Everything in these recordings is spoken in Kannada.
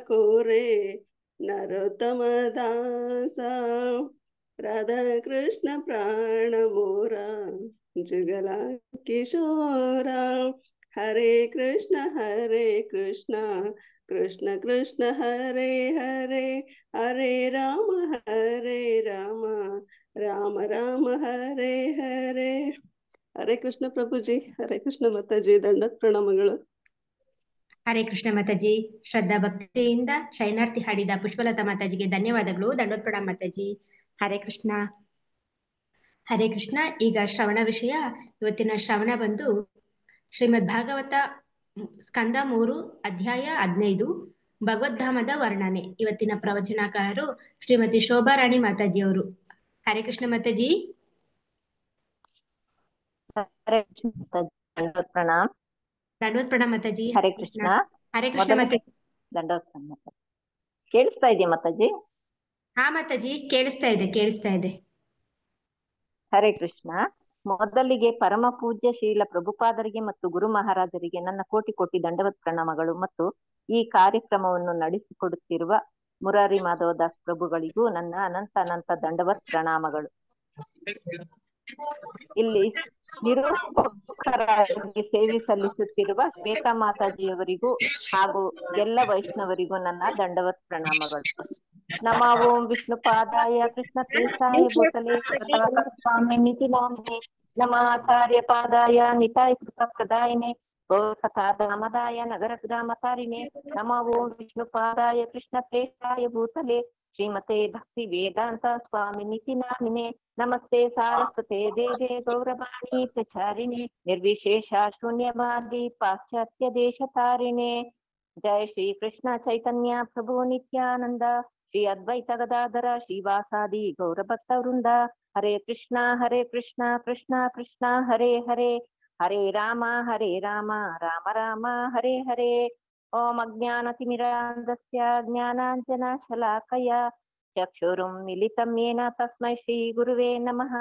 ಕೋರೆ ನರೋತ್ತಮ ದಾಸ ರಾಧಾ ಕೃಷ್ಣ ಪ್ರಾಣ ಮೋರ ಜುಗಲ ಕಿಶೋರ ಹರೇ ಕೃಷ್ಣ ಕೃಷ್ಣ ಕೃಷ್ಣ ಹರೇ ಹರೇ ಹರೇ ರಾಮ ರಾಮ ರಾಮ ಹರೇ ಹರೇ. ಹರೇ ಕೃಷ್ಣ ಪ್ರಭುಜಿ, ಹರೇ ಕೃಷ್ಣ ಮಾತಾಜಿ, ದಂಡತ್ ಪ್ರಣಾಮಗಳು. ಹರೇ ಕೃಷ್ಣ ಮಾತಾಜಿ. ಶ್ರದ್ಧಾ ಭಕ್ತಿಯಿಂದ ಶೈನಾರ್ಥಿ ಹಾಡಿದ ಪುಷ್ಪಲತಾ ಮಾತಾಜಿಗೆ ಧನ್ಯವಾದಗಳು. ದಂಡೋತ್ ಪ್ರಣಾಮ ಮಾತಾಜಿ. ಹರೇ ಕೃಷ್ಣ. ಹರೇ ಕೃಷ್ಣ. ಈಗ ಶ್ರವಣ ವಿಷಯ. ಇವತ್ತಿನ ಶ್ರವಣ ಬಂದು ಶ್ರೀಮದ್ ಭಾಗವತ ಸ್ಕಂದ 3 ಅಧ್ಯಾಯ 15 ಭಗವದ್ಧಾಮದ ವರ್ಣನೆ. ಇವತ್ತಿನ ಪ್ರವಚನಕಾರರು ಶ್ರೀಮತಿ ಶೋಭಾರಾಣಿ ಮಾತಾಜಿಯವರು. ಹರೇ ಕೃಷ್ಣ ಮಾತಾಜಿ. ಹರೇ ಕೃಷ್ಣ ದಂಡೋತ್ ಪ್ರಣಾಮ್. ದಂಡೋತ್ ಪ್ರಣಾಮ್ ಮಾತಾಜಿ. ಹರೇ ಕೃಷ್ಣ. ಹರೇ ಕೃಷ್ಣ ಮಾತಾಜಿ. ದಂಡೋತ್ ಪ್ರಣಾಮ್. ಕೇಳಿಸ್ತಾ ಇದೆಯಾ ಮಾತಾಜಿ? ಹಾ ಮಾತಾಜಿ, ಕೇಳಿಸ್ತಾ ಇದೆ. ಹರೇ ಕೃಷ್ಣ. ಮೊದಲಿಗೆ ಪರಮ ಪೂಜ್ಯ ಶ್ರೀಲ ಪ್ರಭುಪಾದರಿಗೆ ಮತ್ತು ಗುರು ಮಹಾರಾಜರಿಗೆ ನನ್ನ ಕೋಟಿ ದಂಡವತ್ ಪ್ರಣಾಮಗಳು ಮತ್ತು ಈ ಕಾರ್ಯಕ್ರಮವನ್ನು ನಡೆಸಿಕೊಡುತ್ತಿರುವ ಮುರಾರಿ ಮಾಧವದಾಸ್ ಪ್ರಭುಗಳಿಗೂ ನನ್ನ ಅನಂತ ದಂಡವತ್ ಪ್ರಣಾಮಗಳು. ಇಲ್ಲಿ ನಿರೂಪಕರಾಗಿ ಸೇವೆ ಸಲ್ಲಿಸುತ್ತಿರುವ ಶ್ವೇತಾ ಮಾತಾಜಿಯವರಿಗೂ ಹಾಗೂ ಎಲ್ಲ ವೈಷ್ಣವರಿಗೂ ನನ್ನ ದಂಡವತ್ ಪ್ರಣಾಮಗಳು. ನಮ ಓಂ ವಿಷ್ಣು ಪಾದಾಯ ಕೃಷ್ಣ ಪ್ರೇಸಾಯ ಭೂತಲೆ ಸ್ವಾಮಿ ನಿತಿ ನಾಮಿನೆ ನಮ ಆಚಾರ್ಯ ಪಾದಾಯ ನಿತಾಯ ಕೃಪಾ ಪ್ರದಾಯಿನೆ ಗೌರಕಥಾ ದಾಮದಾಯ ನಗರ ಗ್ರಾಮತಾರಿಣೆ ನಮ ಓಂ ವಿಷ್ಣು ಪಾದಾಯ ಕೃಷ್ಣ ಪ್ರೇಸಾಯ ಭೂತಲೆ ಶ್ರೀಮತೆ ಭಕ್ತಿ ವೇದಾಂತ ಸ್ವಾಮಿ ನಿತಿ ನಾಮಿನೆ ನಮಸ್ತೆ ಸಾರಸ್ವತೆ ದೇವೆ ಗೌರವಾಣಿ ಪ್ರಚಾರಿಣೆ ನಿರ್ವಿಶೇಷ ಶೂನ್ಯವಾದಿ ಪಾಶ್ಚಾತ್ಯ ದೇಶ ತಾರಿಣೆ. ಜಯ ಶ್ರೀ ಕೃಷ್ಣ ಚೈತನ್ಯ ಪ್ರಭು ನಿತ್ಯಾನಂದ ಶ್ರೀ ಅದ್ವೈತ ಗದಾಧರ ಶ್ರೀವಾಸಾದಿ ಗೌರಭಕ್ತ ವೃಂದ. ಹರೇ ಕೃಷ್ಣ ಕೃಷ್ಣ ಕೃಷ್ಣ ಹರೇ ಹರೇ ಹರೇ ರಾಮ ರಾಮ ರಾಮ ಹರೇ ಹರೇ. ಓಂ ಅಜ್ಞಾನತಿಮಿರಾಂಧಸ್ಯ ಜ್ಞಾನಾಂಜನ ಶಲಾಕಯ ಚಕ್ಷುರುಂ ಮಿಲಿತಂ ಯೇನ ತಸ್ಮೈ ಶ್ರೀ ಗುರುವೇ ನಮಃ.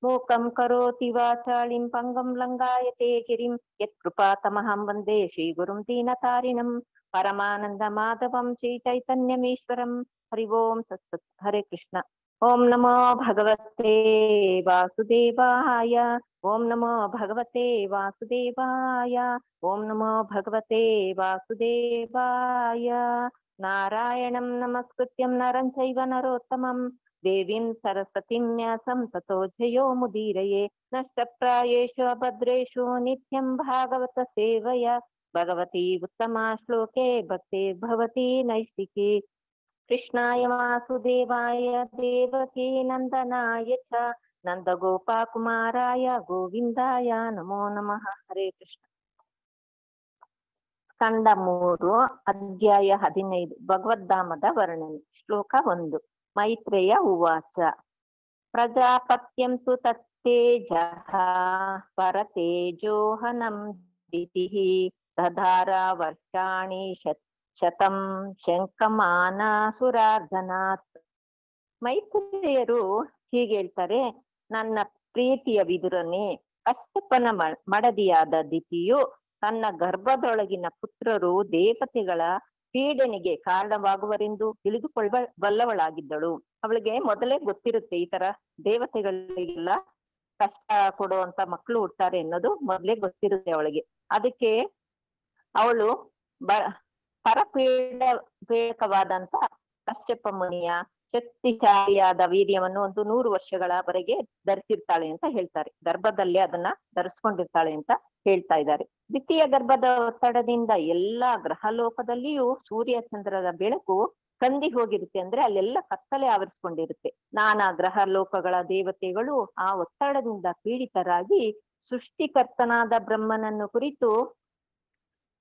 ಮೂಕಂ ಕರೋತಿ ವಾಚಾಳಿಂ ಪಂಗಂ ಲಂಘಾಯತೆ ಗಿರಿಂ ಯತ್ಕೃಪಾತಮಹಂ ವಂದೇ ಶ್ರೀ ಗುರುಂ ದೀನತಾರಿಣಂ ಪರಮಾನಂದ ಮಾಧವಂ ಶ್ರೀ ಚೈತನ್ಯಮೀಶ್ವರಂ. ಹರಿ ಓಂ ತತ್ಸತ್. ಹರೇ ಕೃಷ್ಣ. ಓಂ ನಮೋ ಭಗವತೆ ವಾಸುದೇವಾಯ. ಓಂ ನಮೋ ಭಗವತೆ ವಾಸುದೇವಾಯ. ಓಂ ನಮೋ ಭಗವತೆ ವಾಸುದೇವಾಯ. ನಾರಾಯಣಂ ನಮಸ್ಕೃತ್ಯಂ ನರಂ ಚೈವ ನರೋತ್ತಮಂ ದೇವೀಂ ಸರಸ್ವತಿಂ ವ್ಯಾಸಂ ತತೋ ಜಯೋ ಮುದೀರಯೇ. ನಷ್ಟಪ್ರಾಯೇಷು ಅಭದ್ರೇಷು ನಿತ್ಯಂ ಭಾಗವತ ಸೇವಯ ಭಗವತಿ ಉತ್ತಮ ಶ್ಲೋಕೆ ಭಕ್ತಿ ಭವತಿ ನೈಷ್ಟಿಕಿ. ಕೃಷ್ಣಾಯ ವಾಸುದೇವಾಯ ದೇವಕೀ ನಂದನಾಯ ಚ ನಂದಗೋಪಕುಮಾರಾಯ ಗೋವಿಂದಾಯ ನಮೋ ನಮಃ. ಹರೇ ಕೃಷ್ಣ. ಸ್ಕಂದ 3 ಅಧ್ಯಾಯ 15 ಭಗವದ್ಧಾಮದ ವರ್ಣನೆ. ಶ್ಲೋಕ 1. ಮೈತ್ರೇಯ ಉವಾಚ. ಪ್ರಜಾಪತ್ಯಂ ತು ತತ್ತೇಜಃ ಪರತೇಜೋಹನಂ ದಿತಿಃ ದಧಾರ ವರ್ಷಾಣಿ ಶತಂ ಶಂಕಮಾನಾಸುರಾರ್ಧನಾತ್. ಮೈತ್ರೇಯರು ಹೀಗೆ ಹೇಳ್ತಾರೆ. ನನ್ನ ಪ್ರೀತಿಯ ವಿದುರನೇ, ಕಶ್ಯಪನ ಮಡದಿಯಾದ ದಿತಿಯು ತನ್ನ ಗರ್ಭದೊಳಗಿನ ಪುತ್ರರು ದೇವತೆಗಳ ಪೀಡನೆಗೆ ಕಾರಣವಾಗುವರೆಂದು ತಿಳಿದುಕೊಳ್ಳಬಲ್ಲವಳಾಗಿದ್ದಳು. ಅವಳಿಗೆ ಮೊದಲೇ ಗೊತ್ತಿರುತ್ತೆ ಈ ತರ ದೇವತೆಗಳಿಗೆಲ್ಲ ಕಷ್ಟ ಕೊಡುವಂತ ಮಕ್ಕಳು ಹುಡ್ತಾರೆ ಅನ್ನೋದು ಮೊದಲೇ ಗೊತ್ತಿರುತ್ತೆ ಅವಳಿಗೆ. ಅದಕ್ಕೆ ಅವಳು ಪೀಡಕವಾದಂತ ಕಶ್ಯಪ ಮುನಿಯ ಶಕ್ತಿಶಾಲಿಯಾದ ವೀರ್ಯವನ್ನು 100 ವರ್ಷಗಳವರೆಗೆ ಧರಿಸಿರ್ತಾಳೆ ಅಂತ ಹೇಳ್ತಾರೆ. ಗರ್ಭದಲ್ಲಿ ಅದನ್ನ ಧರಿಸ್ಕೊಂಡಿರ್ತಾಳೆ ಅಂತ ಹೇಳ್ತಾ ಇದ್ದಾರೆ. ದ್ವಿತೀಯ ಗರ್ಭದ ಒತ್ತಡದಿಂದ ಎಲ್ಲಾ ಗ್ರಹಲೋಕದಲ್ಲಿಯೂ ಸೂರ್ಯ ಚಂದ್ರರ ಬೆಳಕು ಕಂದಿ ಹೋಗಿರುತ್ತೆ. ಅಂದ್ರೆ ಅಲ್ಲೆಲ್ಲ ಕತ್ತಲೆ ಆವರಿಸ್ಕೊಂಡಿರುತ್ತೆ. ನಾನಾ ಗ್ರಹ ಲೋಕಗಳ ದೇವತೆಗಳು ಆ ಒತ್ತಡದಿಂದ ಪೀಡಿತರಾಗಿ ಸೃಷ್ಟಿಕರ್ತನಾದ ಬ್ರಹ್ಮನನ್ನು ಕುರಿತು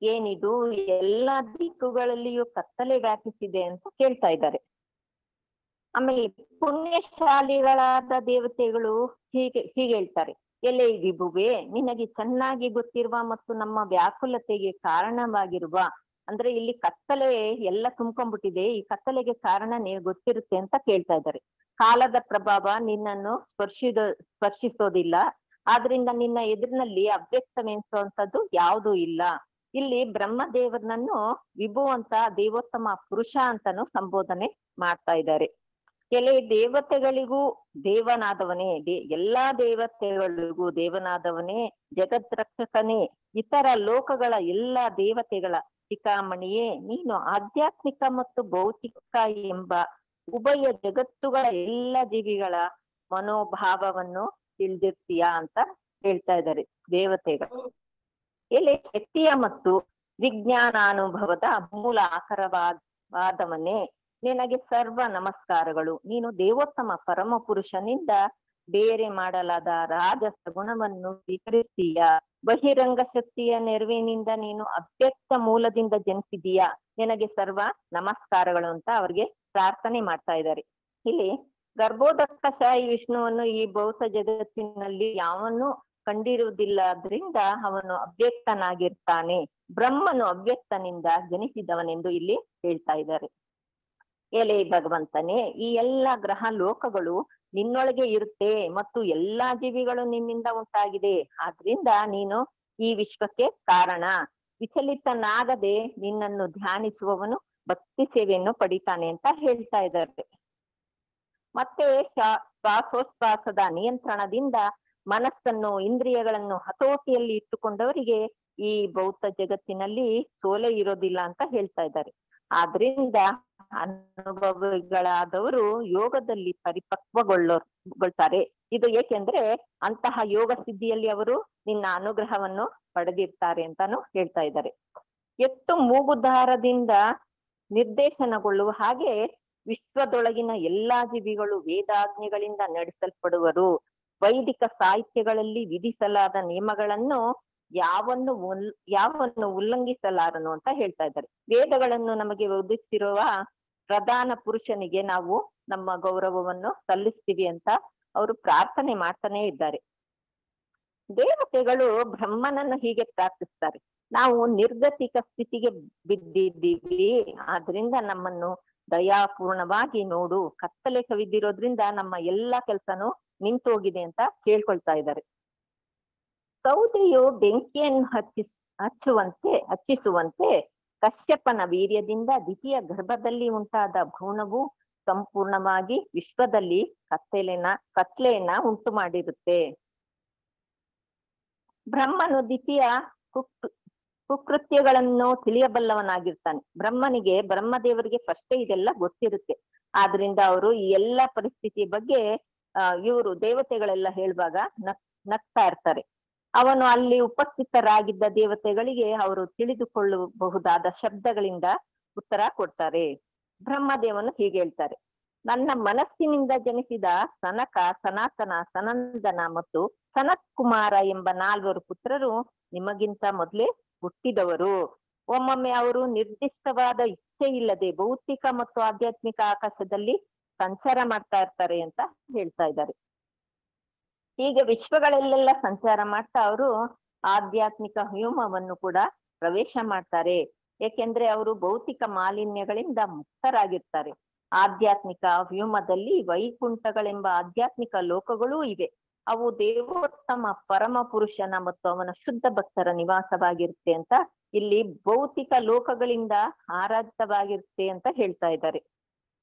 ಏನಿದು ಎಲ್ಲಾ ದಿಕ್ಕುಗಳಲ್ಲಿಯೂ ಕತ್ತಲೆ ವ್ಯಾಪಿಸಿದೆ ಅಂತ ಕೇಳ್ತಾ ಇದ್ದಾರೆ. ಆಮೇಲೆ ಪುಣ್ಯಶಾಲಿಗಳಾದ ದೇವತೆಗಳು ಹೀಗೆ ಹೇಳ್ತಾರೆ. ಎಲೆ ವಿಭುವೆ, ನಿನಗೆ ಚೆನ್ನಾಗಿ ಗೊತ್ತಿರುವ ಮತ್ತು ನಮ್ಮ ವ್ಯಾಕುಲತೆಗೆ ಕಾರಣವಾಗಿರುವ, ಅಂದ್ರೆ ಇಲ್ಲಿ ಕತ್ತಲೆ ಎಲ್ಲ ತುಂಬ್ಕೊಂಡ್ಬಿಟ್ಟಿದೆ, ಈ ಕತ್ತಲೆಗೆ ಕಾರಣ ನೀವು ಗೊತ್ತಿರುತ್ತೆ ಅಂತ ಕೇಳ್ತಾ ಇದ್ದಾರೆ. ಕಾಲದ ಪ್ರಭಾವ ನಿನ್ನನ್ನು ಸ್ಪರ್ಶಿಸೋದಿಲ್ಲ. ಆದ್ರಿಂದ ನಿನ್ನ ಎದುರಿನಲ್ಲಿ ಅವ್ಯಕ್ತವೆನಿಸುವಂಥದ್ದು ಯಾವುದೂ ಇಲ್ಲ. ಇಲ್ಲಿ ಬ್ರಹ್ಮದೇವರನ್ನು ವಿಭು ಅಂತ ದೇವೋತ್ತಮ ಪುರುಷ ಅಂತಾನು ಸಂಬೋಧನೆ ಮಾಡ್ತಾ ಇದ್ದಾರೆ. ಕೆಲವು ದೇವತೆಗಳಿಗೂ ದೇವನಾದವನೇ, ಎಲ್ಲಾ ದೇವತೆಗಳಿಗೂ ದೇವನಾದವನೇ, ಜಗತ್ ರಕ್ಷಕನೇ, ಇತರ ಲೋಕಗಳ ಎಲ್ಲಾ ದೇವತೆಗಳ ಶಿಖಾಮಣಿಯೇ, ನೀನು ಆಧ್ಯಾತ್ಮಿಕ ಮತ್ತು ಭೌತಿಕ ಎಂಬ ಉಭಯ ಜಗತ್ತುಗಳ ಎಲ್ಲ ಜೀವಿಗಳ ಮನೋಭಾವವನ್ನು ತಿಳಿದಿರ್ತೀಯ ಅಂತ ಹೇಳ್ತಾ ಇದ್ದಾರೆ ದೇವತೆಗಳು. ಇಲ್ಲಿ ಶಕ್ತಿಯ ಮತ್ತು ವಿಜ್ಞಾನಾನುಭವದ ಮೂಲ ಆಕರವಾದವನ್ನೇ, ನಿನಗೆ ಸರ್ವ ನಮಸ್ಕಾರಗಳು. ನೀನು ದೇವೋತ್ತಮ ಪರಮ ಪುರುಷನಿಂದ ಬೇರೆ ಮಾಡಲಾದ ರಾಜಸ ಗುಣವನ್ನು ಸ್ವೀಕರಿಸ್ತೀಯ. ಬಹಿರಂಗ ಶಕ್ತಿಯ ನೆರವಿನಿಂದ ನೀನು ಅವ್ಯಕ್ತ ಮೂಲದಿಂದ ಜನಿಸಿದೀಯ. ನಿನಗೆ ಸರ್ವ ನಮಸ್ಕಾರಗಳು ಅಂತ ಅವ್ರಿಗೆ ಪ್ರಾರ್ಥನೆ ಮಾಡ್ತಾ ಇದ್ದಾರೆ. ಇಲ್ಲಿ ಗರ್ಭೋದಕಶಾಹಿ ವಿಷ್ಣುವನ್ನು ಈ ಭೌತ ಜಗತ್ತಿನಲ್ಲಿ ಯಾವನ್ನೂ ಕಂಡಿರುವುದಿಲ್ಲ, ಆದ್ರಿಂದ ಅವನು ಅವ್ಯಕ್ತನಾಗಿರ್ತಾನೆ. ಬ್ರಹ್ಮನು ಅವ್ಯಕ್ತನಿಂದ ಜನಿಸಿದವನೆಂದು ಇಲ್ಲಿ ಹೇಳ್ತಾ ಇದ್ದಾರೆ. ಎಲೆ ಭಗವಂತನೇ, ಈ ಎಲ್ಲಾ ಗ್ರಹ ಲೋಕಗಳು ನಿನ್ನೊಳಗೆ ಇರುತ್ತೆ ಮತ್ತು ಎಲ್ಲಾ ಜೀವಿಗಳು ನಿನ್ನಿಂದ ಉಂಟಾಗಿದೆ. ಆದ್ರಿಂದ ನೀನು ಈ ವಿಶ್ವಕ್ಕೆ ಕಾರಣ. ವಿಚಲಿತನಾಗದೆ ನಿನ್ನನ್ನು ಧ್ಯಾನಿಸುವವನು ಭಕ್ತಿ ಸೇವೆಯನ್ನು ಪಡಿತಾನೆ ಅಂತ ಹೇಳ್ತಾ ಇದ್ದಾರೆ. ಮತ್ತೆ ಶ್ವಾಸೋಚ್ಛ್ವಾಸದ ನಿಯಂತ್ರಣದಿಂದ ಮನಸ್ಸನ್ನು ಇಂದ್ರಿಯಗಳನ್ನು ಹತೋಟಿಯಲ್ಲಿ ಇಟ್ಟುಕೊಂಡವರಿಗೆ ಈ ಭೌತ ಜಗತ್ತಿನಲ್ಲಿ ಸೋಲೆ ಇರೋದಿಲ್ಲ ಅಂತ ಹೇಳ್ತಾ ಇದ್ದಾರೆ. ಆದ್ರಿಂದ ಅನುಭವಿಗಳಾದವರು ಯೋಗದಲ್ಲಿ ಪರಿಪಕ್ವಗೊಳ್ತಾರೆ. ಇದು ಏಕೆಂದ್ರೆ ಅಂತಹ ಯೋಗ ಸಿದ್ಧಿಯಲ್ಲಿ ಅವರು ನಿನ್ನ ಅನುಗ್ರಹವನ್ನು ಪಡೆದಿರ್ತಾರೆ ಅಂತಾನು ಹೇಳ್ತಾ ಇದ್ದಾರೆ. ಎತ್ತು ಮೂಗುದಾರದಿಂದ ನಿರ್ದೇಶನಗೊಳ್ಳುವ ಹಾಗೆ ವಿಶ್ವದೊಳಗಿನ ಎಲ್ಲಾ ಜೀವಿಗಳು ವೇದಾಜ್ಞೆಗಳಿಂದ ನಡೆಸಲ್ಪಡುವರು. ವೈದಿಕ ಸಾಹಿತ್ಯಗಳಲ್ಲಿ ವಿಧಿಸಲಾದ ನಿಯಮಗಳನ್ನು ಯಾವನ್ನು ಉಲ್ಲಂಘಿಸಲಾರನು ಅಂತ ಹೇಳ್ತಾ ಇದ್ದಾರೆ. ವೇದಗಳನ್ನು ನಮಗೆ ಒದಗಿಸಿರುವ ಪ್ರಧಾನ ಪುರುಷನಿಗೆ ನಾವು ನಮ್ಮ ಗೌರವವನ್ನು ಸಲ್ಲಿಸ್ತೀವಿ ಅಂತ ಅವರು ಪ್ರಾರ್ಥನೆ ಮಾಡ್ತಾನೆ ಇದ್ದಾರೆ. ದೇವತೆಗಳು ಬ್ರಹ್ಮನನ್ನು ಹೀಗೆ ಪ್ರಾರ್ಥಿಸ್ತಾರೆ, ನಾವು ನಿರ್ಗತಿಕ ಸ್ಥಿತಿಗೆ ಬಿದ್ದಿದ್ದೀವಿ, ಆದ್ರಿಂದ ನಮ್ಮನ್ನು ದಯಾಪೂರ್ಣವಾಗಿ ನೋಡು. ಕತ್ತಲೆ ಕವಿದಿರೋದ್ರಿಂದ ನಮ್ಮ ಎಲ್ಲಾ ಕೆಲ್ಸನೂ ನಿಂತೋಗಿದೆ ಅಂತ ಕೇಳ್ಕೊಳ್ತಾ ಇದ್ದಾರೆ. ಸೌದೆಯು ಬೆಂಕಿಯನ್ನು ಹಚ್ಚಿಸುವಂತೆ ಕಶ್ಯಪನ ವೀರ್ಯದಿಂದ ದ್ವಿತೀಯ ಗರ್ಭದಲ್ಲಿ ಉಂಟಾದ ಭ್ರೂಣವು ಸಂಪೂರ್ಣವಾಗಿ ವಿಶ್ವದಲ್ಲಿ ಕತ್ಲೆಯನ್ನ ಉಂಟು ಮಾಡಿರುತ್ತೆ. ಬ್ರಹ್ಮನು ದ್ವಿತೀಯ ಕುಕೃತ್ಯಗಳನ್ನು ತಿಳಿಯಬಲ್ಲವನಾಗಿರ್ತಾನೆ. ಬ್ರಹ್ಮದೇವರಿಗೆ ಫಸ್ಟೇ ಇದೆಲ್ಲ ಗೊತ್ತಿರುತ್ತೆ. ಆದ್ರಿಂದ ಅವರು ಈ ಎಲ್ಲಾ ಪರಿಸ್ಥಿತಿ ಬಗ್ಗೆ ಇವರು ದೇವತೆಗಳೆಲ್ಲ ಹೇಳುವಾಗ ನಗ್ತಾ ಇರ್ತಾರೆ. ಅವನು ಅಲ್ಲಿ ಉಪಸ್ಥಿತರಾಗಿದ್ದ ದೇವತೆಗಳಿಗೆ ಅವರು ತಿಳಿದುಕೊಳ್ಳಬಹುದಾದ ಶಬ್ದಗಳಿಂದ ಉತ್ತರ ಕೊಡ್ತಾರೆ. ಬ್ರಹ್ಮದೇವನು ಹೀಗೆ ಹೇಳ್ತಾರೆ, ನನ್ನ ಮನಸ್ಸಿನಿಂದ ಜನಿಸಿದ ಸನಕ, ಸನಾತನ, ಸನಂದನ ಮತ್ತು ಸನತ್ ಕುಮಾರ ಎಂಬ 4 ಪುತ್ರರು ನಿಮಗಿಂತ ಮೊದಲೇ ಹುಟ್ಟಿದವರು. ಒಮ್ಮೊಮ್ಮೆ ಅವರು ನಿರ್ದಿಷ್ಟವಾದ ಇಚ್ಛೆ ಇಲ್ಲದೆ ಭೌತಿಕ ಮತ್ತು ಆಧ್ಯಾತ್ಮಿಕ ಆಕಾಶದಲ್ಲಿ ಸಂಚಾರ ಮಾಡ್ತಾ ಇರ್ತಾರೆ ಅಂತ ಹೇಳ್ತಾ ಇದ್ದಾರೆ. ಹೀಗೆ ವಿಶ್ವಗಳಲ್ಲೆಲ್ಲ ಸಂಚಾರ ಮಾಡ್ತಾ ಅವರು ಆಧ್ಯಾತ್ಮಿಕ ವ್ಯೋಮವನ್ನು ಕೂಡ ಪ್ರವೇಶ ಮಾಡ್ತಾರೆ. ಏಕೆಂದ್ರೆ ಅವರು ಭೌತಿಕ ಮಾಲಿನ್ಯಗಳಿಂದ ಮುಕ್ತರಾಗಿರ್ತಾರೆ. ಆಧ್ಯಾತ್ಮಿಕ ವ್ಯೋಮದಲ್ಲಿ ವೈಕುಂಠಗಳೆಂಬ ಆಧ್ಯಾತ್ಮಿಕ ಲೋಕಗಳೂ ಇವೆ. ಅವು ದೇವೋತ್ತಮ ಪರಮ ಪುರುಷನ ಮತ್ತು ಅವನ ಶುದ್ಧ ಭಕ್ತರ ನಿವಾಸವಾಗಿರುತ್ತೆ ಅಂತ ಇಲ್ಲಿ ಭೌತಿಕ ಲೋಕಗಳಿಂದ ಆರಾಧಿತವಾಗಿರುತ್ತೆ ಅಂತ ಹೇಳ್ತಾ ಇದ್ದಾರೆ.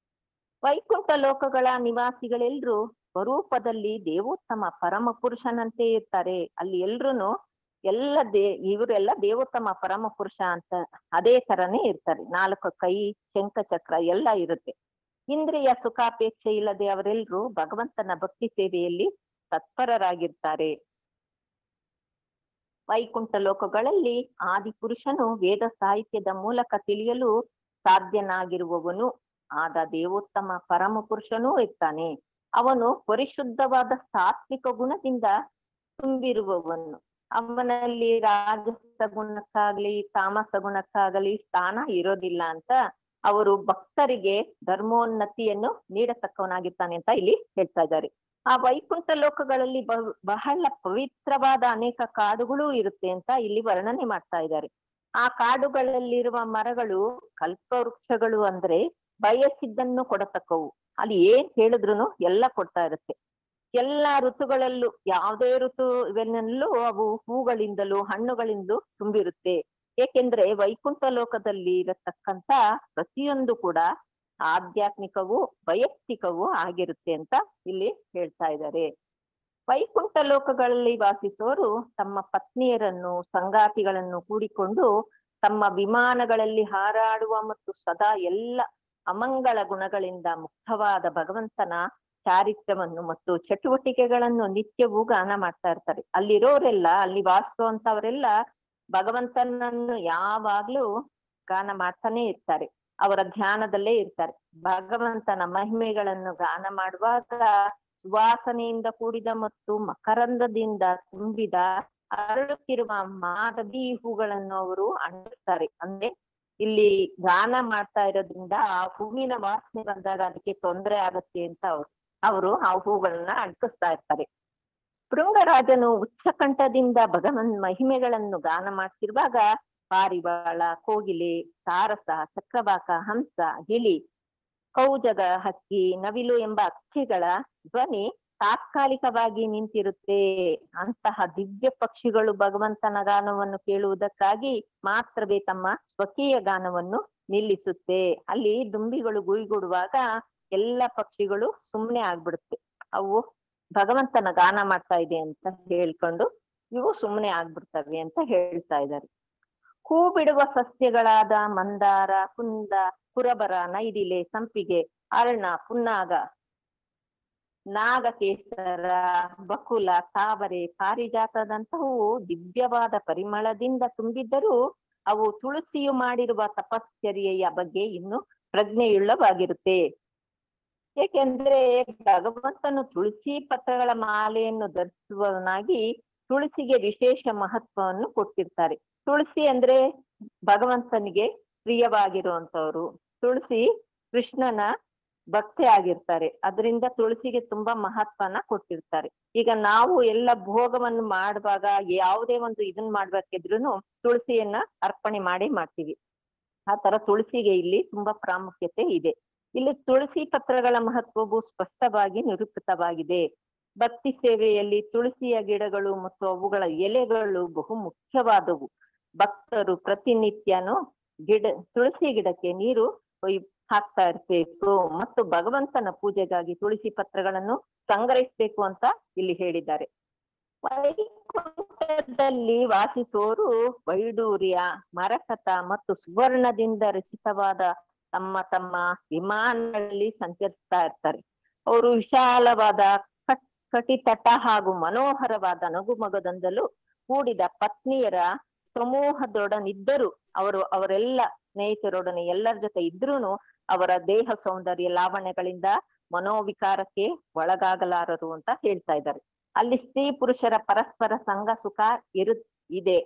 ವೈಕುಂಠ ಲೋಕಗಳ ನಿವಾಸಿಗಳೆಲ್ರು ಸ್ವರೂಪದಲ್ಲಿ ದೇವೋತ್ತಮ ಪರಮ ಪುರುಷನಂತೆ ಇರ್ತಾರೆ. ಅಲ್ಲಿ ಎಲ್ರುನು ಇವರೆಲ್ಲ ದೇವೋತ್ತಮ ಪರಮ ಪುರುಷ ಅಂತ ಅದೇ ತರನೇ ಇರ್ತಾರೆ. 4 ಕೈ, ಶಂಖ ಚಕ್ರ ಎಲ್ಲ ಇರುತ್ತೆ. ಇಂದ್ರಿಯ ಸುಖಾಪೇಕ್ಷೆ ಇಲ್ಲದೆ ಅವರೆಲ್ರು ಭಗವಂತನ ಭಕ್ತಿ ಸೇವೆಯಲ್ಲಿ ತತ್ಪರರಾಗಿರ್ತಾರೆ. ವೈಕುಂಠ ಲೋಕಗಳಲ್ಲಿ ಆದಿಪುರುಷನು ವೇದ ಸಾಹಿತ್ಯದ ಮೂಲಕ ತಿಳಿಯಲು ಸಾಧ್ಯನಾಗಿರುವವನು ಆದ ದೇವೋತ್ತಮ ಪರಮ ಪುರುಷನೂ ಇರ್ತಾನೆ. ಅವನು ಪರಿಶುದ್ಧವಾದ ಸಾತ್ವಿಕ ಗುಣದಿಂದ ತುಂಬಿರುವವನು. ಅವನಲ್ಲಿ ರಾಜಸ ಗುಣಕ್ಕಾಗ್ಲಿ ತಾಮಸ ಗುಣಕ್ಕಾಗಲಿ ಸ್ಥಾನ ಇರೋದಿಲ್ಲ ಅಂತ ಅವರು ಭಕ್ತರಿಗೆ ಧರ್ಮೋನ್ನತಿಯನ್ನು ನೀಡತಕ್ಕವನಾಗಿರ್ತಾನೆ ಅಂತ ಇಲ್ಲಿ ಹೇಳ್ತಾ ಇದ್ದಾರೆ. ಆ ವೈಕುಂಠ ಲೋಕಗಳಲ್ಲಿ ಬಹಳ ಪವಿತ್ರವಾದ ಅನೇಕ ಕಾಡುಗಳು ಇರುತ್ತೆ ಅಂತ ಇಲ್ಲಿ ವರ್ಣನೆ ಮಾಡ್ತಾ ಇದ್ದಾರೆ. ಆ ಕಾಡುಗಳಲ್ಲಿರುವ ಮರಗಳು ಕಲ್ಪವೃಕ್ಷಗಳು, ಅಂದ್ರೆ ಬಯಸಿದ್ದನ್ನು ಕೊಡತಕ್ಕವು. ಅಲ್ಲಿ ಏನ್ ಹೇಳಿದ್ರು ಎಲ್ಲ ಕೊಡ್ತಾ ಇರುತ್ತೆ. ಎಲ್ಲಾ ಋತುಗಳಲ್ಲೂ ಯಾವುದೇ ಋತುವಿನಲ್ಲೂ ಅವು ಹೂಗಳಿಂದಲೂ ಹಣ್ಣುಗಳಿಂದಲೂ ತುಂಬಿರುತ್ತೆ. ಏಕೆಂದ್ರೆ ವೈಕುಂಠ ಲೋಕದಲ್ಲಿ ಇರತಕ್ಕಂತ ಪ್ರತಿಯೊಂದು ಕೂಡ ಆಧ್ಯಾತ್ಮಿಕವೂ ವೈಯಕ್ತಿಕವೂ ಆಗಿರುತ್ತೆ ಅಂತ ಇಲ್ಲಿ ಹೇಳ್ತಾ ಇದ್ದಾರೆ. ವೈಕುಂಠ ಲೋಕಗಳಲ್ಲಿ ವಾಸಿಸೋರು ತಮ್ಮ ಪತ್ನಿಯರನ್ನು ಸಂಗಾತಿಗಳನ್ನು ಕೂಡಿಕೊಂಡು ತಮ್ಮ ವಿಮಾನಗಳಲ್ಲಿ ಹಾರಾಡುವ ಮತ್ತು ಸದಾ ಎಲ್ಲ ಅಮಂಗಳ ಗುಣಗಳಿಂದ ಮುಕ್ತವಾದ ಭಗವಂತನ ಚಾರಿತ್ರ್ಯವನ್ನು ಮತ್ತು ಚಟುವಟಿಕೆಗಳನ್ನು ನಿತ್ಯವೂ ಗಾನ ಮಾಡ್ತಾ ಇರ್ತಾರೆ. ಅಲ್ಲಿರೋರೆಲ್ಲ, ಅಲ್ಲಿ ವಾಸಿಸುವಂತವರೆಲ್ಲ ಭಗವಂತನನ್ನು ಯಾವಾಗ್ಲೂ ಗಾನ ಮಾಡ್ತಾನೆ ಇರ್ತಾರೆ, ಅವರ ಧ್ಯಾನದಲ್ಲೇ ಇರ್ತಾರೆ. ಭಗವಂತನ ಮಹಿಮೆಗಳನ್ನು ಗಾನ ಮಾಡುವಾಗ ಸುವಾಸನೆಯಿಂದ ಕೂಡಿದ ಮತ್ತು ಮಕರಂದದಿಂದ ತುಂಬಿದ ಅರಳುತ್ತಿರುವ ಮಾದವಿ ಹೂಗಳನ್ನು ಅವರು ಅಂಟಿಸ್ತಾರೆ. ಅಂದ್ರೆ ಇಲ್ಲಿ ಗಾನ ಮಾಡ್ತಾ ಇರೋದ್ರಿಂದ ಆ ಹೂವಿನ ವಾಸನೆ ಬಂದಾಗ ಅದಕ್ಕೆ ತೊಂದರೆ ಆಗುತ್ತೆ ಅಂತ ಅವರು ಆ ಹೂಗಳನ್ನ ಅಂಟಿಸ್ತಾ ಇರ್ತಾರೆ. ಭೃಂಗರಾಜನು ಉಚ್ಚಕಂಠದಿಂದ ಭಗವನ್ ಮಹಿಮೆಗಳನ್ನು ಗಾನ ಮಾಡ್ತಿರುವಾಗ ಪಾರಿವಾಳ, ಕೋಗಿಲೆ, ಸಾರಸ, ಚಕ್ರವಾಕ, ಹಂಸ, ಗಿಳಿ, ಕೌಜಗ, ಹಕ್ಕಿ, ನವಿಲು ಎಂಬ ಅಕ್ಷಿಗಳ ಧ್ವನಿ ತಾತ್ಕಾಲಿಕವಾಗಿ ನಿಂತಿರುತ್ತೆ. ಅಂತಹ ದಿವ್ಯ ಪಕ್ಷಿಗಳು ಭಗವಂತನ ಗಾನವನ್ನು ಕೇಳುವುದಕ್ಕಾಗಿ ಮಾತ್ರವೇ ತಮ್ಮ ಸ್ವಕೀಯ ಗಾನವನ್ನು ನಿಲ್ಲಿಸುತ್ತೆ. ಅಲ್ಲಿ ದುಂಬಿಗಳು ಗುಯ್ಗುಡುವಾಗ ಎಲ್ಲ ಪಕ್ಷಿಗಳು ಸುಮ್ನೆ ಆಗ್ಬಿಡುತ್ತೆ. ಅವು ಭಗವಂತನ ಗಾನ ಮಾಡ್ತಾ ಇದೆ ಅಂತ ಹೇಳ್ಕೊಂಡು ಇವು ಸುಮ್ನೆ ಆಗ್ಬಿಡ್ತವೆ ಅಂತ ಹೇಳ್ತಾ ಇದ್ದಾರೆ. ಹೂ ಬಿಡುವ ಸಸ್ಯಗಳಾದ ಮಂದಾರ, ಕುಂದ, ಕುರಬರ, ನೈದಿಲೆ, ಸಂಪಿಗೆ, ಅರ್ಣ, ಪುನ್ನಾಗ, ನಾಗಕೇಸರ, ಬಕುಲ, ತಾವರೆ, ಪಾರಿಜಾತದಂತಹವು ದಿವ್ಯವಾದ ಪರಿಮಳದಿಂದ ತುಂಬಿದ್ದರೂ ಅವು ತುಳಸಿಯು ಮಾಡಿರುವ ತಪಶ್ಚರ್ಯೆಯ ಬಗ್ಗೆ ಇನ್ನು ಪ್ರಜ್ಞೆಯುಳ್ಳವಾಗಿರುತ್ತೆ. ಏಕೆಂದ್ರೆ ಭಗವಂತನು ತುಳಸಿ ಪತ್ರಗಳ ಮಾಲೆಯನ್ನು ಧರಿಸುವವನಾಗಿ ತುಳಸಿಗೆ ವಿಶೇಷ ಮಹತ್ವವನ್ನು ಕೊಟ್ಟಿರ್ತಾರೆ. ತುಳಸಿ ಅಂದ್ರೆ ಭಗವಂತನಿಗೆ ಪ್ರಿಯವಾಗಿರುವಂತವ್ರು. ತುಳಸಿ ಕೃಷ್ಣನ ಭಕ್ತಿ ಆಗಿರ್ತಾರೆ. ಅದರಿಂದ ತುಳಸಿಗೆ ತುಂಬಾ ಮಹತ್ವನ ಕೊಟ್ಟಿರ್ತಾರೆ. ಈಗ ನಾವು ಎಲ್ಲ ಭೋಗವನ್ನು ಮಾಡುವಾಗ ಯಾವುದೇ ಒಂದು ಇದನ್ ಮಾಡ್ಬೇಕಿದ್ರು ತುಳಸಿಯನ್ನ ಅರ್ಪಣೆ ಮಾಡ್ತೀವಿ. ಆ ತರ ತುಳಸಿಗೆ ಇಲ್ಲಿ ತುಂಬಾ ಪ್ರಾಮುಖ್ಯತೆ ಇದೆ. ಇಲ್ಲಿ ತುಳಸಿ ಪತ್ರಗಳ ಮಹತ್ವವು ಸ್ಪಷ್ಟವಾಗಿ ನಿರೂಪಿತವಾಗಿದೆ. ಭಕ್ತಿ ಸೇವೆಯಲ್ಲಿ ತುಳಸಿಯ ಗಿಡಗಳು ಮತ್ತು ಅವುಗಳ ಎಲೆಗಳು ಬಹು ಮುಖ್ಯವಾದವು. ಭಕ್ತರು ಪ್ರತಿನಿತ್ಯನು ತುಳಸಿ ಗಿಡಕ್ಕೆ ನೀರು ಹಾಕ್ತಾ ಇರ್ಬೇಕು ಮತ್ತು ಭಗವಂತನ ಪೂಜೆಗಾಗಿ ತುಳಸಿ ಪತ್ರಗಳನ್ನು ಸಂಗ್ರಹಿಸ್ಬೇಕು ಅಂತ ಇಲ್ಲಿ ಹೇಳಿದ್ದಾರೆ. ವೈಕುಂಠದಲ್ಲಿ ವಾಸಿಸೋರು ವೈಡೂರ್ಯ, ಮರಕತ ಮತ್ತು ಸುವರ್ಣದಿಂದ ರಚಿತವಾದ ತಮ್ಮ ತಮ್ಮ ವಿಮಾನಗಳಲ್ಲಿ ಸಂಚರಿಸ್ತಾ ಇರ್ತಾರೆ. ಅವರು ವಿಶಾಲವಾದ ಕಟಿತಟ ಹಾಗೂ ಮನೋಹರವಾದ ನಗುಮಗದೊಂದಲು ಕೂಡಿದ ಪತ್ನಿಯರ ಸಮೂಹದೊಡನಿದ್ದರು. ಅವರೆಲ್ಲ ಸ್ನೇಹಿತರೊಡನೆ ಎಲ್ಲರ ಜೊತೆ ಇದ್ರೂನು ಅವರ ದೇಹ ಸೌಂದರ್ಯ ಲಾವಣ್ಯಗಳಿಂದ ಮನೋವಿಕಾರಕ್ಕೆ ಒಳಗಾಗಲಾರರು ಅಂತ ಹೇಳ್ತಾ ಇದ್ದಾರೆ. ಅಲ್ಲಿ ಸ್ತ್ರೀ ಪುರುಷರ ಪರಸ್ಪರ ಸಂಗ ಸುಖ ಇದೆ,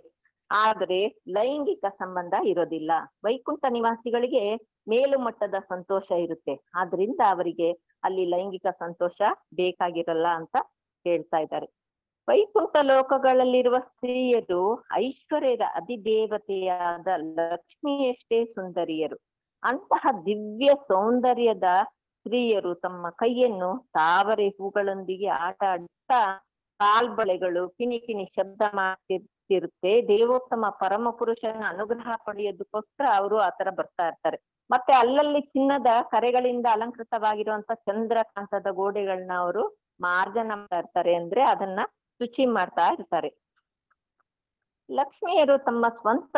ಆದ್ರೆ ಲೈಂಗಿಕ ಸಂಬಂಧ ಇರೋದಿಲ್ಲ. ವೈಕುಂಠ ನಿವಾಸಿಗಳಿಗೆ ಮೇಲು ಮಟ್ಟದ ಸಂತೋಷ ಇರುತ್ತೆ, ಆದ್ರಿಂದ ಅವರಿಗೆ ಅಲ್ಲಿ ಲೈಂಗಿಕ ಸಂತೋಷ ಬೇಕಾಗಿರಲ್ಲ ಅಂತ ಹೇಳ್ತಾ ಇದ್ದಾರೆ. ವೈಕುಂಠ ಲೋಕಗಳಲ್ಲಿರುವ ಸ್ತ್ರೀಯರು ಐಶ್ವರ್ಯದ ಅಧಿದೇವತೆಯಾದ ಲಕ್ಷ್ಮಿಯಷ್ಟೇ ಸುಂದರಿಯರು. ಅಂತಹ ದಿವ್ಯ ಸೌಂದರ್ಯದ ಸ್ತ್ರೀಯರು ತಮ್ಮ ಕೈಯನ್ನು ತಾವರೆ ಹೂಗಳೊಂದಿಗೆ ಆಟ ಆಡುತ್ತಾ ಕಾಲ್ಬಳೆಗಳು ಕಿಣಿಕಿಣಿ ಶಬ್ದ ಮಾಡ್ತಿರುತ್ತೆ. ದೇವೋತ್ತಮ ಪರಮ ಪುರುಷನ ಅನುಗ್ರಹ ಪಡೆಯೋದಕ್ಕೋಸ್ಕರ ಅವರು ಆತರ ಬರ್ತಾ ಇರ್ತಾರೆ. ಮತ್ತೆ ಅಲ್ಲಲ್ಲಿ ಚಿನ್ನದ ಕರೆಗಳಿಂದ ಅಲಂಕೃತವಾಗಿರುವಂತ ಚಂದ್ರಕಾಂತದ ಗೋಡೆಗಳನ್ನ ಅವರು ಮಾರ್ಜನ ಮಾಡ್ತಾ ಇರ್ತಾರೆ, ಅಂದ್ರೆ ಅದನ್ನ ಶುಚಿ ಮಾಡ್ತಾ ಇರ್ತಾರೆ. ಲಕ್ಷ್ಮಿಯರು ತಮ್ಮ ಸ್ವಂತ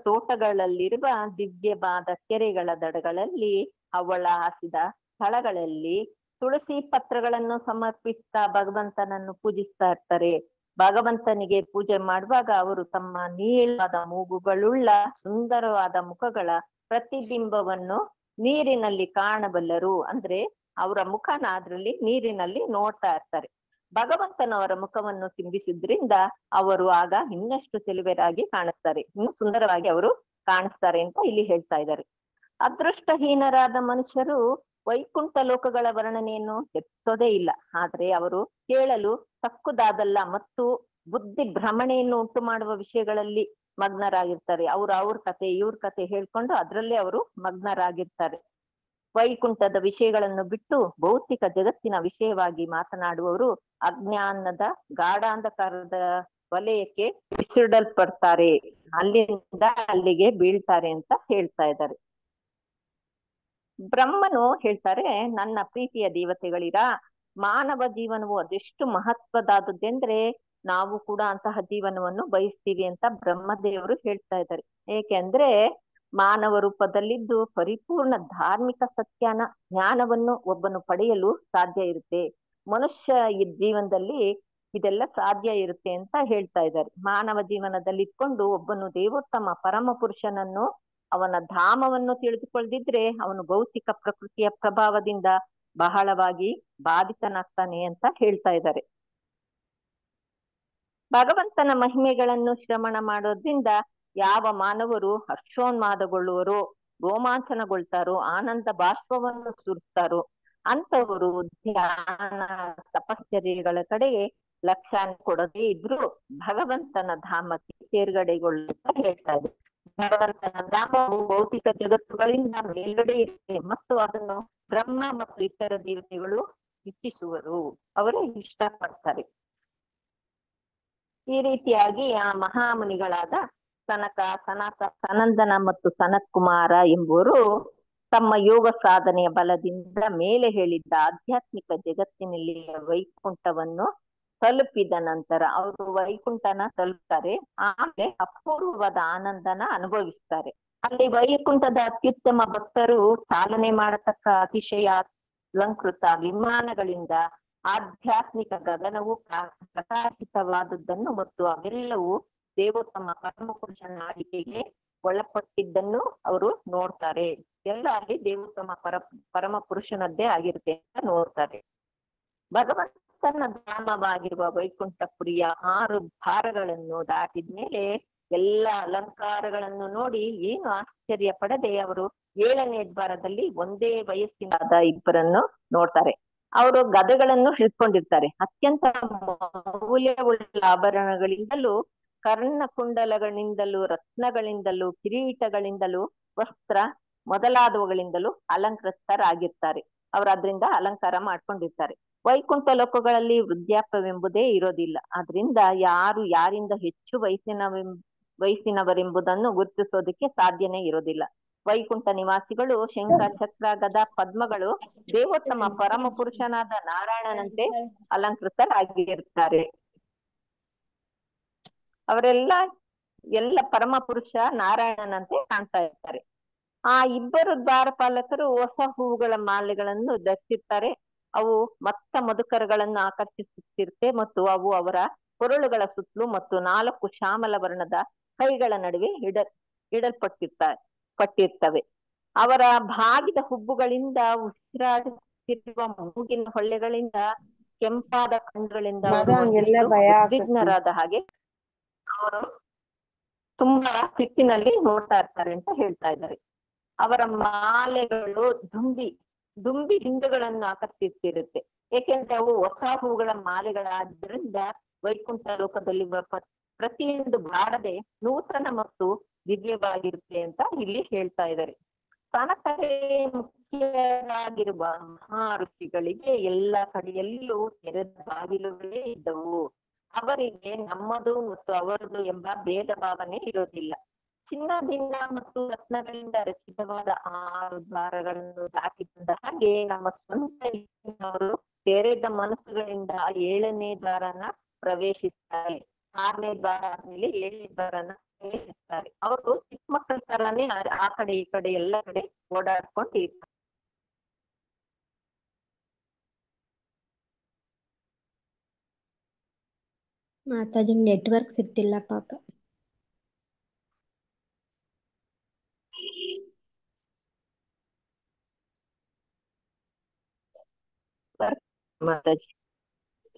ತೋಟಗಳಲ್ಲಿರುವ ದಿವ್ಯವಾದ ಕೆರೆಗಳ ದಡಗಳಲ್ಲಿ ಹವಳ ಹಾಸಿದ ಸ್ಥಳಗಳಲ್ಲಿ ತುಳಸಿ ಪತ್ರಗಳನ್ನು ಸಮರ್ಪಿಸ್ತಾ ಭಗವಂತನನ್ನು ಪೂಜಿಸ್ತಾ ಇರ್ತಾರೆ. ಭಗವಂತನಿಗೆ ಪೂಜೆ ಮಾಡುವಾಗ ಅವರು ತಮ್ಮ ನೀಳವಾದ ಮೂಗುಗಳುಳ್ಳ ಸುಂದರವಾದ ಮುಖಗಳ ಪ್ರತಿಬಿಂಬವನ್ನು ನೀರಿನಲ್ಲಿ ಕಾಣಬಲ್ಲರು. ಅಂದ್ರೆ ಅವರ ಮುಖನ ಅದ್ರಲ್ಲಿ ನೀರಿನಲ್ಲಿ ನೋಡ್ತಾ ಇರ್ತಾರೆ. ಭಗವಂತನವರ ಮುಖವನ್ನು ತಿಂಬಿಸಿದ್ರಿಂದ ಅವರು ಆಗ ಇನ್ನಷ್ಟು ಚೆಲುವೆರಾಗಿ ಕಾಣಿಸ್ತಾರೆ, ಇನ್ನು ಸುಂದರವಾಗಿ ಅವರು ಕಾಣಿಸ್ತಾರೆ ಅಂತ ಇಲ್ಲಿ ಹೇಳ್ತಾ ಇದ್ದಾರೆ. ಅದೃಷ್ಟಹೀನರಾದ ಮನುಷ್ಯರು ವೈಕುಂಠ ಲೋಕಗಳ ವರ್ಣನೆಯನ್ನು ಹೆಚ್ಚಿಸೋದೇ ಇಲ್ಲ, ಆದ್ರೆ ಅವರು ಕೇಳಲು ತಕ್ಕುದಾದಲ್ಲ ಮತ್ತು ಬುದ್ಧಿ ಭ್ರಮಣೆಯನ್ನು ಉಂಟು ಮಾಡುವ ವಿಷಯಗಳಲ್ಲಿ ಮಗ್ನರಾಗಿರ್ತಾರೆ. ಅವ್ರ ಕತೆ ಇವ್ರ ಕತೆ ಹೇಳ್ಕೊಂಡು ಅದ್ರಲ್ಲೇ ಅವರು ಮಗ್ನರಾಗಿರ್ತಾರೆ. ವೈಕುಂಠದ ವಿಷಯಗಳನ್ನು ಬಿಟ್ಟು ಭೌತಿಕ ಜಗತ್ತಿನ ವಿಷಯವಾಗಿ ಮಾತನಾಡುವವರು ಅಜ್ಞಾನದ ಗಾಢಾಂಧಕಾರದ ವಲಯಕ್ಕೆ ಬಿಸಿಡಲ್ಪಡ್ತಾರೆ. ಅಲ್ಲಿಂದ ಅಲ್ಲಿಗೆ ಬೀಳ್ತಾರೆ ಅಂತ ಹೇಳ್ತಾ ಇದ್ದಾರೆ. ಬ್ರಹ್ಮನು ಹೇಳ್ತಾರೆ, ನನ್ನ ಪ್ರೀತಿಯ ದೇವತೆಗಳಿರ ಮಾನವ ಜೀವನವು ಅದೆಷ್ಟು ಮಹತ್ವದಾದದ್ದೆಂದ್ರೆ ನಾವು ಕೂಡ ಅಂತಹ ಜೀವನವನ್ನು ಬಯಸ್ತೀವಿ ಅಂತ ಬ್ರಹ್ಮದೇವರು ಹೇಳ್ತಾ ಇದ್ದಾರೆ. ಏಕೆಂದ್ರೆ ಮಾನವ ರೂಪದಲ್ಲಿದ್ದು ಪರಿಪೂರ್ಣ ಧಾರ್ಮಿಕ ಸತ್ಯನ ಜ್ಞಾನವನ್ನು ಒಬ್ಬನು ಪಡೆಯಲು ಸಾಧ್ಯ ಇರುತ್ತೆ. ಮನುಷ್ಯ ಈ ಜೀವನದಲ್ಲಿ ಇದೆಲ್ಲ ಸಾಧ್ಯ ಇರುತ್ತೆ ಅಂತ ಹೇಳ್ತಾ ಇದ್ದಾರೆ. ಮಾನವ ಜೀವನದಲ್ಲಿ ಇಟ್ಕೊಂಡು ಒಬ್ಬನು ದೇವೋತ್ತಮ ಪರಮ ಪುರುಷನನ್ನು ಅವನ ಧಾಮವನ್ನು ತಿಳಿದುಕೊಳ್ಳದಿದ್ರೆ ಅವನು ಭೌತಿಕ ಪ್ರಕೃತಿಯ ಪ್ರಭಾವದಿಂದ ಬಹಳವಾಗಿ ಬಾಧಿತನಾಗ್ತಾನೆ ಅಂತ ಹೇಳ್ತಾ ಇದ್ದಾರೆ. ಭಗವಂತನ ಮಹಿಮೆಗಳನ್ನು ಶ್ರವಣ ಮಾಡೋದ್ರಿಂದ ಯಾವ ಮಾನವರು ಹರ್ಷೋನ್ಮಾದಗೊಳ್ಳುವರೋ, ರೋಮಾಂಚನಗೊಳ್ತಾರೋ, ಆನಂದ ಬಾಷ್ಪವನ್ನು ಸುರಿಸ್ತಾರೋ ಅಂತವರು ಧ್ಯಾನ ತಪಶ್ಚರ್ಯಗಳ ಕಡೆಗೆ ಲಕ್ಷ್ಯ ಕೊಡದೇ ಇದ್ರು ಭಗವಂತನ ಧಾಮಕ್ಕೆ ತೇರ್ಗಡೆಗೊಳ್ಳುತ್ತಾ ಹೇಳ್ತಾ ಇದೆ. ಭಗವಂತನ ಧಾಮವು ಭೌತಿಕ ಜಗತ್ತುಗಳಿಂದ ಮೇಲ್ಗಡೆ ಇರುತ್ತೆ ಮತ್ತು ಅದನ್ನು ಬ್ರಹ್ಮ ಮತ್ತು ಇತರ ದೇವತೆಗಳು ಇಚ್ಛಿಸುವರು, ಅವರೇ ಇಷ್ಟಪಡ್ತಾರೆ. ಈ ರೀತಿಯಾಗಿ ಆ ಮಹಾಮುನಿಗಳಾದ ಸನಕ, ಸನಂದನ ಮತ್ತು ಸನತ್ ಕುಮಾರ ಎಂಬುವರು ತಮ್ಮ ಯೋಗ ಸಾಧನೆಯ ಬಲದಿಂದ ಮೇಲೆ ಹೇಳಿದ್ದ ಆಧ್ಯಾತ್ಮಿಕ ಜಗತ್ತಿನಲ್ಲಿ ವೈಕುಂಠವನ್ನು ತಲುಪಿದ ನಂತರ ಅವರು ವೈಕುಂಠನ ತಲುಪ್ತಾರೆ. ಆಮೇಲೆ ಅಪೂರ್ವವಾದ ಆನಂದನ ಅನುಭವಿಸ್ತಾರೆ. ಅಲ್ಲಿ ವೈಕುಂಠದ ಅತ್ಯುತ್ತಮ ಭಕ್ತರು ಚಾಲನೆ ಮಾಡತಕ್ಕ ಅತಿಶಯ ಅಲಂಕೃತ ವಿಮಾನಗಳಿಂದ ಆಧ್ಯಾತ್ಮಿಕ ಗಗನವು ಪ್ರಕಾಶಿತವಾದದ್ದನ್ನು ಮತ್ತು ಅವೆಲ್ಲವೂ ದೇವೋತ್ತಮ ಪರಮ ಪುರುಷನ ಆಳ್ವಿಕೆಗೆ ಒಳಪಟ್ಟಿದ್ದನ್ನು ಅವರು ನೋಡ್ತಾರೆ. ಎಲ್ಲ ಅಲ್ಲಿ ದೇವೋತ್ತಮ ಪರಮ ಪುರುಷನದ್ದೇ ಆಗಿರುತ್ತೆ ಅಂತ ನೋಡ್ತಾರೆ. ಭಗವಂತನ ಧಾಮವಾಗಿರುವ ವೈಕುಂಠಪುರಿಯ 6 ದ್ವಾರಗಳನ್ನು ದಾಟಿದ್ಮೇಲೆ ಎಲ್ಲ ಅಲಂಕಾರಗಳನ್ನು ನೋಡಿ ಏನು ಆಶ್ಚರ್ಯ ಪಡದೆ ಅವರು 7ನೇ ದ್ವಾರದಲ್ಲಿ ಒಂದೇ ವಯಸ್ಸಿನಾದ ಇಬ್ಬರನ್ನು ನೋಡ್ತಾರೆ. ಅವರು ಗದೆಗಳನ್ನು ಹಿಡ್ಕೊಂಡಿರ್ತಾರೆ. ಅತ್ಯಂತ ಮೌಲ್ಯವುಳ್ಳ ಆಭರಣಗಳಿಂದಲೂ, ಕರ್ಣಕುಂಡಲಗಳಿಂದಲೂ, ರತ್ನಗಳಿಂದಲೂ, ಕಿರೀಟಗಳಿಂದಲೂ, ವಸ್ತ್ರ ಮೊದಲಾದವುಗಳಿಂದಲೂ ಅಲಂಕೃತರಾಗಿರ್ತಾರೆ. ಅವರು ಅದರಿಂದ ಅಲಂಕಾರ ಮಾಡ್ಕೊಂಡಿರ್ತಾರೆ. ವೈಕುಂಠ ಲೋಕಗಳಲ್ಲಿ ವೃದ್ಧಾಪ್ಯವೆಂಬುದೇ ಇರೋದಿಲ್ಲ. ಆದ್ರಿಂದ ಯಾರು ಯಾರಿಂದ ಹೆಚ್ಚು ವಯಸ್ಸಿನವರೆಂಬುದನ್ನು ಗುರುತಿಸೋದಕ್ಕೆ ಸಾಧ್ಯನೇ ಇರೋದಿಲ್ಲ. ವೈಕುಂಠ ನಿವಾಸಿಗಳು ಶಂಖ, ಚಕ್ರ, ಗದಾ, ಪದ್ಮಗಳು ದೇವೋತ್ತಮ ಪರಮ ಪುರುಷನಾದ ನಾರಾಯಣನಂತೆ ಅಲಂಕೃತರಾಗಿರ್ತಾರೆ. ಅವರೆಲ್ಲ ಪರಮ ಪುರುಷ ನಾರಾಯಣನಂತೆ ಕಾಣ್ತಾ ಇರ್ತಾರೆ. ಆ ಇಬ್ಬರು ದ್ವಾರಪಾಲಕರು ಹೊಸ ಹೂವುಗಳ ಮಾಲೆಗಳನ್ನು ಧರಿಸಿರ್ತಾರೆ. ಅವು ಮತ್ತ ಮಧುಕರಗಳನ್ನು ಆಕರ್ಷಿಸುತ್ತಿರುತ್ತೆ ಮತ್ತು ಅವು ಅವರ ಕೊರಳುಗಳ ಸುತ್ತಲೂ ಮತ್ತು 4 ಶ್ಯಾಮಲ ವರ್ಣದ ಕೈಗಳ ನಡುವೆ ಪಟ್ಟಿರ್ತವೆ. ಅವರ ಬಾಗಿದ ಹುಬ್ಬುಗಳಿಂದ, ಉಸಿರಾಡುತ್ತಿರುವ ಮೂಗಿನ ಹೊಳ್ಳೆಗಳಿಂದ, ಕೆಂಪಾದ ಕಣ್ಣುಗಳಿಂದ ಉದ್ವಿಗ್ನರಾದ ಹಾಗೆ ಅವರು ತುಂಬಾ ಸಿಟ್ಟಿನಲ್ಲಿ ನೋಡ್ತಾ ಇರ್ತಾರೆ ಅಂತ ಹೇಳ್ತಾ ಇದ್ದಾರೆ. ಅವರ ಮಾಲೆಗಳು ದುಂಬಿ ಹಿಂಡುಗಳನ್ನು ಆಕರ್ಷಿಸ್ತಿರುತ್ತೆ. ಏಕೆಂದ್ರೆ ಅವು ಹೊಸ ಹೂಗಳ ಮಾಲೆಗಳಾದ್ರಿಂದ ವೈಕುಂಠ ಲೋಕದಲ್ಲಿ ಪ್ರತಿಯೊಂದು ಬಾಡದೆ ನೂತನ ಮತ್ತು ದಿವ್ಯವಾಗಿರುತ್ತೆ ಅಂತ ಇಲ್ಲಿ ಹೇಳ್ತಾ ಇದ್ದಾರೆ. ಸನಕರೇ ಮುಖ್ಯರಾಗಿರುವ ಮಹಾ ಋಷಿಗಳಿಗೆ ಎಲ್ಲ ಕಡೆಯಲ್ಲಿಯೂ ತೆರೆದ ಬಾಗಿಲುಗಳೇ ಇದ್ದವು. ಅವರಿಗೆ ನಮ್ಮದು ಮತ್ತು ಅವರದು ಎಂಬ ಭೇದ ಭಾವನೆ ಇರೋದಿಲ್ಲ. ಚಿನ್ನದಿಂದ ಮತ್ತು ರತ್ನಗಳಿಂದ ರಚಿತವಾದ 6 ದ್ವಾರಗಳನ್ನು ದಾಟಿ ಬಂದ ಹಾಗೆ ನಮ್ಮ ಸ್ವಂತ ಅವರು ತೆರೆದ ಮನಸ್ಸುಗಳಿಂದ 7ನೇ ದ್ವಾರನ ಪ್ರವೇಶಿಸ್ತಾರೆ. 6ನೇ ದ್ವಾರ ಆದ್ಮೇಲೆ 7ನೇ ದ್ವಾರನ ಪ್ರವೇಶಿಸ್ತಾರೆ. ಅವರು ಚಿಕ್ಕ ಮಕ್ಕಳ ತರಾನೇ ಆ ಕಡೆ ಈ ಕಡೆ ಎಲ್ಲ ಕಡೆ ಓಡಾಡ್ಕೊಂಡಿರ್ತಾರೆ. ಮಾತಾಜಿ ನೆಟ್ವರ್ಕ್ ಸಿಗ್ತಿಲ್ಲ ಪಾಪ.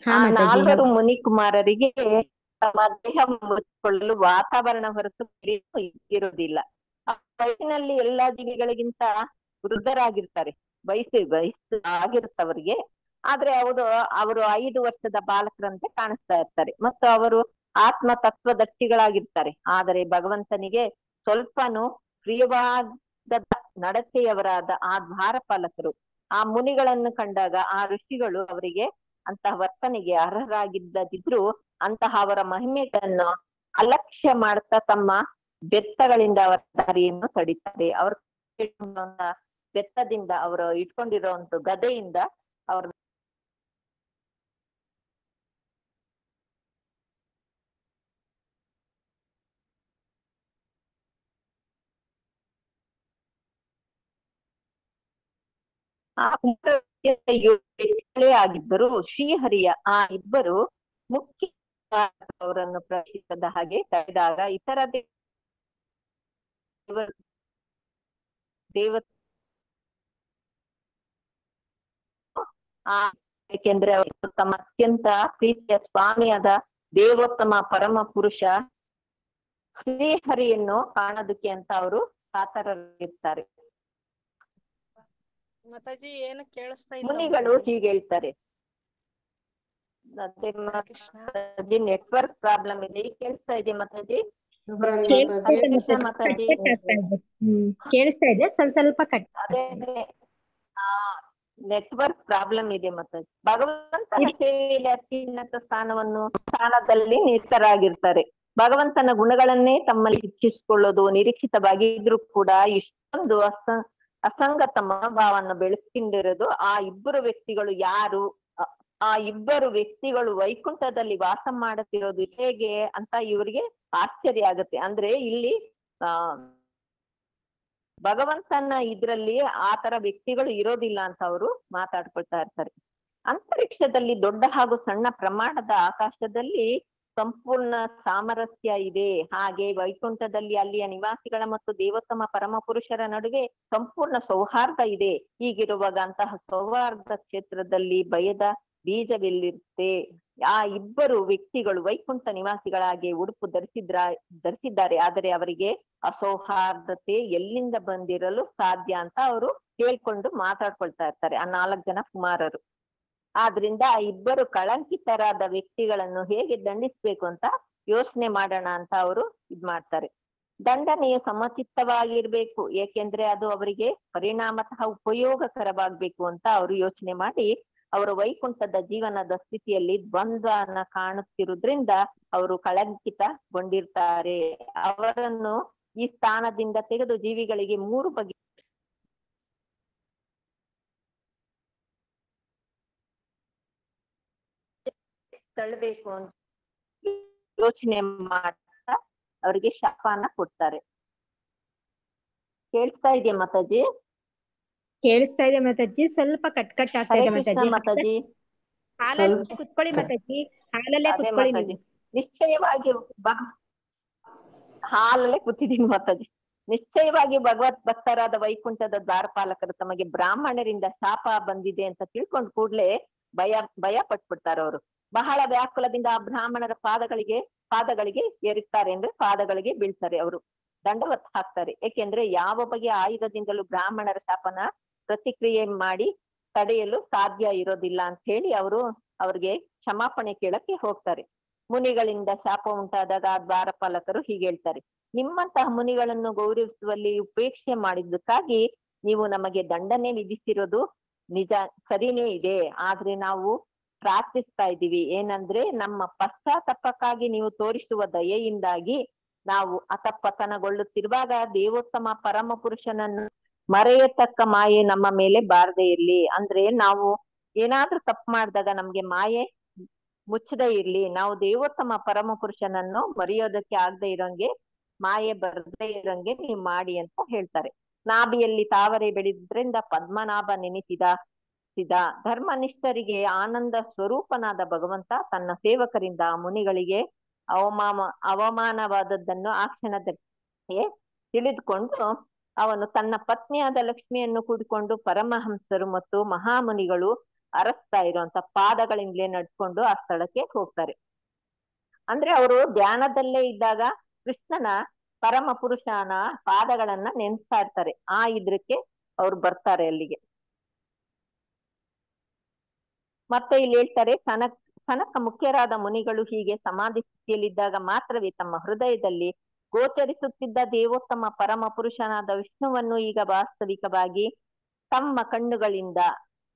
ಆ 4 ಮುನಿ ಕುಮಾರರಿಗೆ ತಮ್ಮ ದೇಹ ಮುಚ್ಚಿಕೊಳ್ಳಲು ವಾತಾವರಣ ಹೊರತು ಇರೋದಿಲ್ಲ. ವಯಸ್ಸಿನಲ್ಲಿ ಎಲ್ಲಾ ಜೀವಿಗಳಿಗಿಂತ ವೃದ್ಧರಾಗಿರ್ತಾರೆ. ವಯಸ್ಸು ಆಗಿರುತ್ತವರಿಗೆ. ಆದ್ರೆ ಅವರು 5 ವರ್ಷದ ಬಾಲಕರಂತೆ ಕಾಣಿಸ್ತಾ ಇರ್ತಾರೆ ಮತ್ತು ಅವರು ಆತ್ಮ ತತ್ವದರ್ಶಿಗಳಾಗಿರ್ತಾರೆ. ಆದರೆ ಭಗವಂತನಿಗೆ ಸ್ವಲ್ಪನೂ ಪ್ರಿಯವಾದ ನಡತೆಯವರಾದ ಆ ದ್ವಾರಪಾಲಕರು ಆ ಮುನಿಗಳನ್ನು ಕಂಡಾಗ ಆ ಋಷಿಗಳು ಅವರಿಗೆ ಅಂತಹ ವರ್ತನೆಗೆ ಅರ್ಹರಾಗಿದ್ದದಿದ್ರು ಅಂತಹ ಅವರ ಮಹಿಮೆಗಳನ್ನು ಅಲಕ್ಷ್ಯ ಮಾಡ್ತಾ ತಮ್ಮ ಬೆತ್ತಗಳಿಂದ ಅವರ ದಾರಿಯನ್ನು ತಡೀತಾರೆ. ಅವ್ರ ಬೆತ್ತದಿಂದ ಅವರು ಇಟ್ಕೊಂಡಿರುವಂತ ಗದೆಯಿಂದ ಅವ್ರ ಆಗಿದ್ದರು ಶ್ರೀಹರಿಯ ಆ ಇಬ್ಬರು ಮುಖ್ಯ ಅವರನ್ನು ಪ್ರವೇಶಿಸದ ಹಾಗೆ ತಡೆದಾಗ ಇತರ ದೇವ ಏಕೆಂದ್ರೆ ಅವರು ತಮ್ಮ ಅತ್ಯಂತ ಪ್ರೀತಿಯ ಸ್ವಾಮಿಯಾದ ದೇವೋತ್ತಮ ಪರಮ ಪುರುಷ ಶ್ರೀಹರಿಯನ್ನು ಕಾಣೋದಕ್ಕೆ ಅಂತ ಅವರು ಕಾತರರಾಗಿರ್ತಾರೆ. ಮಾತಾಜಿ ಏನು ಕೇಳಿಸ್ತಾ ಇಲ್ಲ. ಮುನಿಗಳು ಹೀಗೆ ಹೇಳ್ತಾರೆ. ನೆಟ್ವರ್ಕ್ ಪ್ರಾಬ್ಲಮ್ ಇದೆ. ಕೇಳಿಸ್ತಾ ಇದೆ ಮಾತಾಜಿ? ಮಾತಾಜಿ ಕೇಳಿಸ್ತಾ ಇದೆ, ಸ್ವಲ್ಪ ಕಟ್. ಅದೇ ನೆಟ್ವರ್ಕ್ ಪ್ರಾಬ್ಲಮ್ ಇದೆ ಮಾತಾಜಿ. ಭಗವಂತನ ಸೇವೆಯಲ್ಲಿ ಅತ್ಯುನ್ನತ ಸ್ಥಾನದಲ್ಲಿ ನಿರತರಾಗಿರ್ತಾರೆ. ಭಗವಂತನ ಗುಣಗಳನ್ನೇ ತಮ್ಮಲ್ಲಿ ಹೆಚ್ಚಿಸಿಕೊಳ್ಳೋದು ನಿರೀಕ್ಷಿತವಾಗಿ ಇದ್ರೂ ಕೂಡ ಇಷ್ಟೊಂದು ಅಸಂಗತ ಮನೋಭಾವವನ್ನು ಬೆಳೆಸ್ಕೊಂಡಿರೋದು ಆ ಇಬ್ಬರು ವ್ಯಕ್ತಿಗಳು ಯಾರು, ಆ ಇಬ್ಬರು ವ್ಯಕ್ತಿಗಳು ವೈಕುಂಠದಲ್ಲಿ ವಾಸ ಮಾಡುತ್ತಿರೋದು ಹೇಗೆ ಅಂತ ಇವರಿಗೆ ಆಶ್ಚರ್ಯ ಆಗುತ್ತೆ. ಅಂದ್ರೆ ಇಲ್ಲಿ ಭಗವಂತನ ಇದ್ರಲ್ಲಿ ಆ ತರ ವ್ಯಕ್ತಿಗಳು ಇರೋದಿಲ್ಲ ಅಂತ ಅವರು ಮಾತಾಡ್ಕೊಳ್ತಾ ಇರ್ತಾರೆ. ಅಂತರಿಕ್ಷದಲ್ಲಿ ದೊಡ್ಡ ಹಾಗೂ ಸಣ್ಣ ಪ್ರಮಾಣದ ಆಕಾಶದಲ್ಲಿ ಸಂಪೂರ್ಣ ಸಾಮರಸ್ಯ ಇದೆ. ಹಾಗೆ ವೈಕುಂಠದಲ್ಲಿ ಅಲ್ಲಿಯ ನಿವಾಸಿಗಳ ಮತ್ತು ದೇವೋತ್ತಮ ಪರಮ ಪುರುಷರ ನಡುವೆ ಸಂಪೂರ್ಣ ಸೌಹಾರ್ದ ಇದೆ. ಹೀಗಿರುವಾಗ ಅಂತಹ ಸೌಹಾರ್ದ ಕ್ಷೇತ್ರದಲ್ಲಿ ಭಯದ ಬೀಜವಿಲ್ಲಿರುತ್ತೆ. ಆ ಇಬ್ಬರು ವ್ಯಕ್ತಿಗಳು ವೈಕುಂಠ ನಿವಾಸಿಗಳಾಗಿ ಉಡುಪು ಧರಿಸಿದ್ದಾರೆ, ಆದರೆ ಅವರಿಗೆ ಅಸೌಹಾರ್ದತೆ ಎಲ್ಲಿಂದ ಬಂದಿರಲು ಸಾಧ್ಯ ಅಂತ ಅವರು ಕೇಳ್ಕೊಂಡು ಮಾತಾಡ್ಕೊಳ್ತಾ ಇರ್ತಾರೆ ಆ 4 ಜನ ಕುಮಾರರು. ಆದ್ರಿಂದ ಆ ಇಬ್ಬರು ಕಳಂಕಿತರಾದ ವ್ಯಕ್ತಿಗಳನ್ನು ಹೇಗೆ ದಂಡಿಸ್ಬೇಕು ಅಂತ ಯೋಚನೆ ಮಾಡೋಣ ಅಂತ ಅವರು ಮಾಡ್ತಾರೆ. ದಂಡನೆಯು ಸಮಚಿತ್ತವಾಗಿರ್ಬೇಕು, ಏಕೆಂದ್ರೆ ಅದು ಅವರಿಗೆ ಪರಿಣಾಮತಃ ಉಪಯೋಗಕರವಾಗ್ಬೇಕು ಅಂತ ಅವರು ಯೋಚನೆ ಮಾಡಿ ಅವರು ವೈಕುಂಠದ ಜೀವನದ ಸ್ಥಿತಿಯಲ್ಲಿ ದ್ವಂದ್ವನ ಕಾಣುತ್ತಿರುವುದ್ರಿಂದ ಅವರು ಕಳಂಕಿತಗೊಂಡಿರ್ತಾರೆ. ಅವರನ್ನು ಈ ಸ್ಥಾನದಿಂದ ತೆಗೆದು ಜೀವಿಗಳಿಗೆ 3 ಬಗೆ ತಳ್ಳಬೇಕು ಅಂತ ಯೋಚನೆ ಮಾಡ್ತಾ ಅವರಿಗೆ ಶಾಪನ ಕೊಡ್ತಾರೆ. ಕೇಳಿಸ್ತಾ ಇದೆಯಾ ಮಾತಾಜಿ? ಕೇಳಿಸ್ತಾ ಇದೆ ಮಾತಾಜಿ, ಸ್ವಲ್ಪ ಕಟ್ ಆಗ್ತಾ ಇದೆ ಮಾತಾಜಿ. ಮಾತಾಜಿ ಹಾಲಲ್ಲೇ ಕುತ್ಕೊಳ್ಳಿ ಮಾತಾಜಿ, ಹಾಲಲ್ಲೇ ಕುತ್ಕೊಳ್ಳಿ ನೀವು. ನಿಶ್ಚಯವಾಗಿ ಹಾಲಲ್ಲೇ ಕೂತಿದ್ದೀನಿ ಮಾತಾಜಿ. ನಿಶ್ಚಯವಾಗಿ ಭಗವತ್ ಭಕ್ತರಾದ ವೈಕುಂಠದ ದ್ವಾರಪಾಲಕರು ತಮಗೆ ಬ್ರಾಹ್ಮಣರಿಂದ ಶಾಪ ಬಂದಿದೆ ಅಂತ ತಿಳ್ಕೊಂಡ್ ಕೂಡ್ಲೆ ಭಯ ಪಟ್ಬಿಡ್ತಾರೆ. ಅವರು ಬಹಳ ವ್ಯಾಕುಲದಿಂದ ಆ ಬ್ರಾಹ್ಮಣರ ಪಾದಗಳಿಗೆ ಏರಿಸ್ತಾರೆ, ಅಂದ್ರೆ ಪಾದಗಳಿಗೆ ಬೀಳ್ತಾರೆ. ಅವರು ದಂಡವತ್ ಹಾಕ್ತಾರೆ. ಏಕೆಂದ್ರೆ ಯಾವ ಬಗೆಯ ಆಯುಧದಿಂದಲೂ ಬ್ರಾಹ್ಮಣರ ಶಾಪನ ಪ್ರತಿಕ್ರಿಯೆ ಮಾಡಿ ತಡೆಯಲು ಸಾಧ್ಯ ಇರೋದಿಲ್ಲ ಅಂತ ಹೇಳಿ ಅವ್ರಿಗೆ ಕ್ಷಮಾಪಣೆ ಕೇಳಕ್ಕೆ ಹೋಗ್ತಾರೆ. ಮುನಿಗಳಿಂದ ಶಾಪ ಉಂಟಾದಾಗ ಆ ದ್ವಾರಪಾಲಕರು ಹೀಗೆ ಹೇಳ್ತಾರೆ, ನಿಮ್ಮಂತಹ ಮುನಿಗಳನ್ನು ಗೌರವಿಸುವಲ್ಲಿ ಉಪೇಕ್ಷೆ ಮಾಡಿದ್ದಕ್ಕಾಗಿ ನೀವು ನಮಗೆ ದಂಡನೆ ವಿಧಿಸಿರೋದು ನಿಜ, ಸರಿನೇ ಇದೆ. ಆದ್ರೆ ನಾವು ಪ್ರಾರ್ಥಿಸ್ತಾ ಇದ್ದೀವಿ ಏನಂದ್ರೆ ನಮ್ಮ ಪಶ್ಚಾತ್ತಾಪಕ್ಕಾಗಿ ನೀವು ತೋರಿಸುವ ದಯೆಯಿಂದಾಗಿ ನಾವು ಅತಪತನಗೊಳ್ಳುತ್ತಿರುವಾಗ ದೇವೋತ್ತಮ ಪರಮ ಪುರುಷನನ್ನು ಮರೆಯತಕ್ಕ ಮಾಯೆ ನಮ್ಮ ಮೇಲೆ ಬಾರದೇ ಇರ್ಲಿ. ಅಂದ್ರೆ ನಾವು ಏನಾದ್ರೂ ತಪ್ಪು ಮಾಡಿದಾಗ ನಮ್ಗೆ ಮಾಯೆ ಮುಚ್ಚದೇ ಇರ್ಲಿ. ನಾವು ದೇವೋತ್ತಮ ಪರಮ ಪುರುಷನನ್ನು ಮರೆಯೋದಕ್ಕೆ ಆಗದೆ ಇರೋಂಗೆ, ಮಾಯೆ ಬರದೇ ಇರೋಂಗೆ ನೀವು ಮಾಡಿ ಅಂತ ಹೇಳ್ತಾರೆ. ನಾಭಿಯಲ್ಲಿ ತಾವರೆ ಬೆಳೆದ್ರಿಂದ ಪದ್ಮನಾಭ ನೆನೆಸಿದ ಧರ್ಮನಿಷ್ಠರಿಗೆ ಆನಂದ ಸ್ವರೂಪನಾದ ಭಗವಂತ ತನ್ನ ಸೇವಕರಿಂದ ಮುನಿಗಳಿಗೆ ಅವಮಾನವಾದದ್ದನ್ನು ಆ ಕ್ಷಣದಲ್ಲೇ ತಿಳಿದುಕೊಂಡು ಅವನು ತನ್ನ ಪತ್ನಿಯಾದ ಲಕ್ಷ್ಮಿಯನ್ನು ಕೂಡಿಕೊಂಡು ಪರಮಹಂಸರು ಮತ್ತು ಮಹಾಮುನಿಗಳು ಅರಸ್ತಾ ಇರುವಂತ ಪಾದಗಳಿಂದಲೇ ನಡ್ಕೊಂಡು ಆ ಸ್ಥಳಕ್ಕೆ ಹೋಗ್ತಾರೆ. ಅಂದ್ರೆ ಅವರು ಧ್ಯಾನದಲ್ಲೇ ಇದ್ದಾಗ ಕೃಷ್ಣನ ಪರಮ ಪುರುಷನ ಪಾದಗಳನ್ನ ನೆನೆಸ್ತಾ ಇರ್ತಾರೆ. ಆ ಇದ್ರಕ್ಕೆ ಅವ್ರು ಬರ್ತಾರೆ ಅಲ್ಲಿಗೆ. ಮತ್ತೆ ಇಲ್ಲಿ ಹೇಳ್ತಾರೆ, ಸನಕ ಮುಖ್ಯರಾದ ಮುನಿಗಳು ಹೀಗೆ ಸಮಾಧಿ ಸ್ಥಿತಿಯಲ್ಲಿದ್ದಾಗ ಮಾತ್ರವೇ ತಮ್ಮ ಹೃದಯದಲ್ಲಿ ಗೋಚರಿಸುತ್ತಿದ್ದ ದೇವೋತ್ತಮ ಪರಮ ಪುರುಷನಾದ ವಿಷ್ಣುವನ್ನು ಈಗ ವಾಸ್ತವಿಕವಾಗಿ ತಮ್ಮ ಕಣ್ಣುಗಳಿಂದ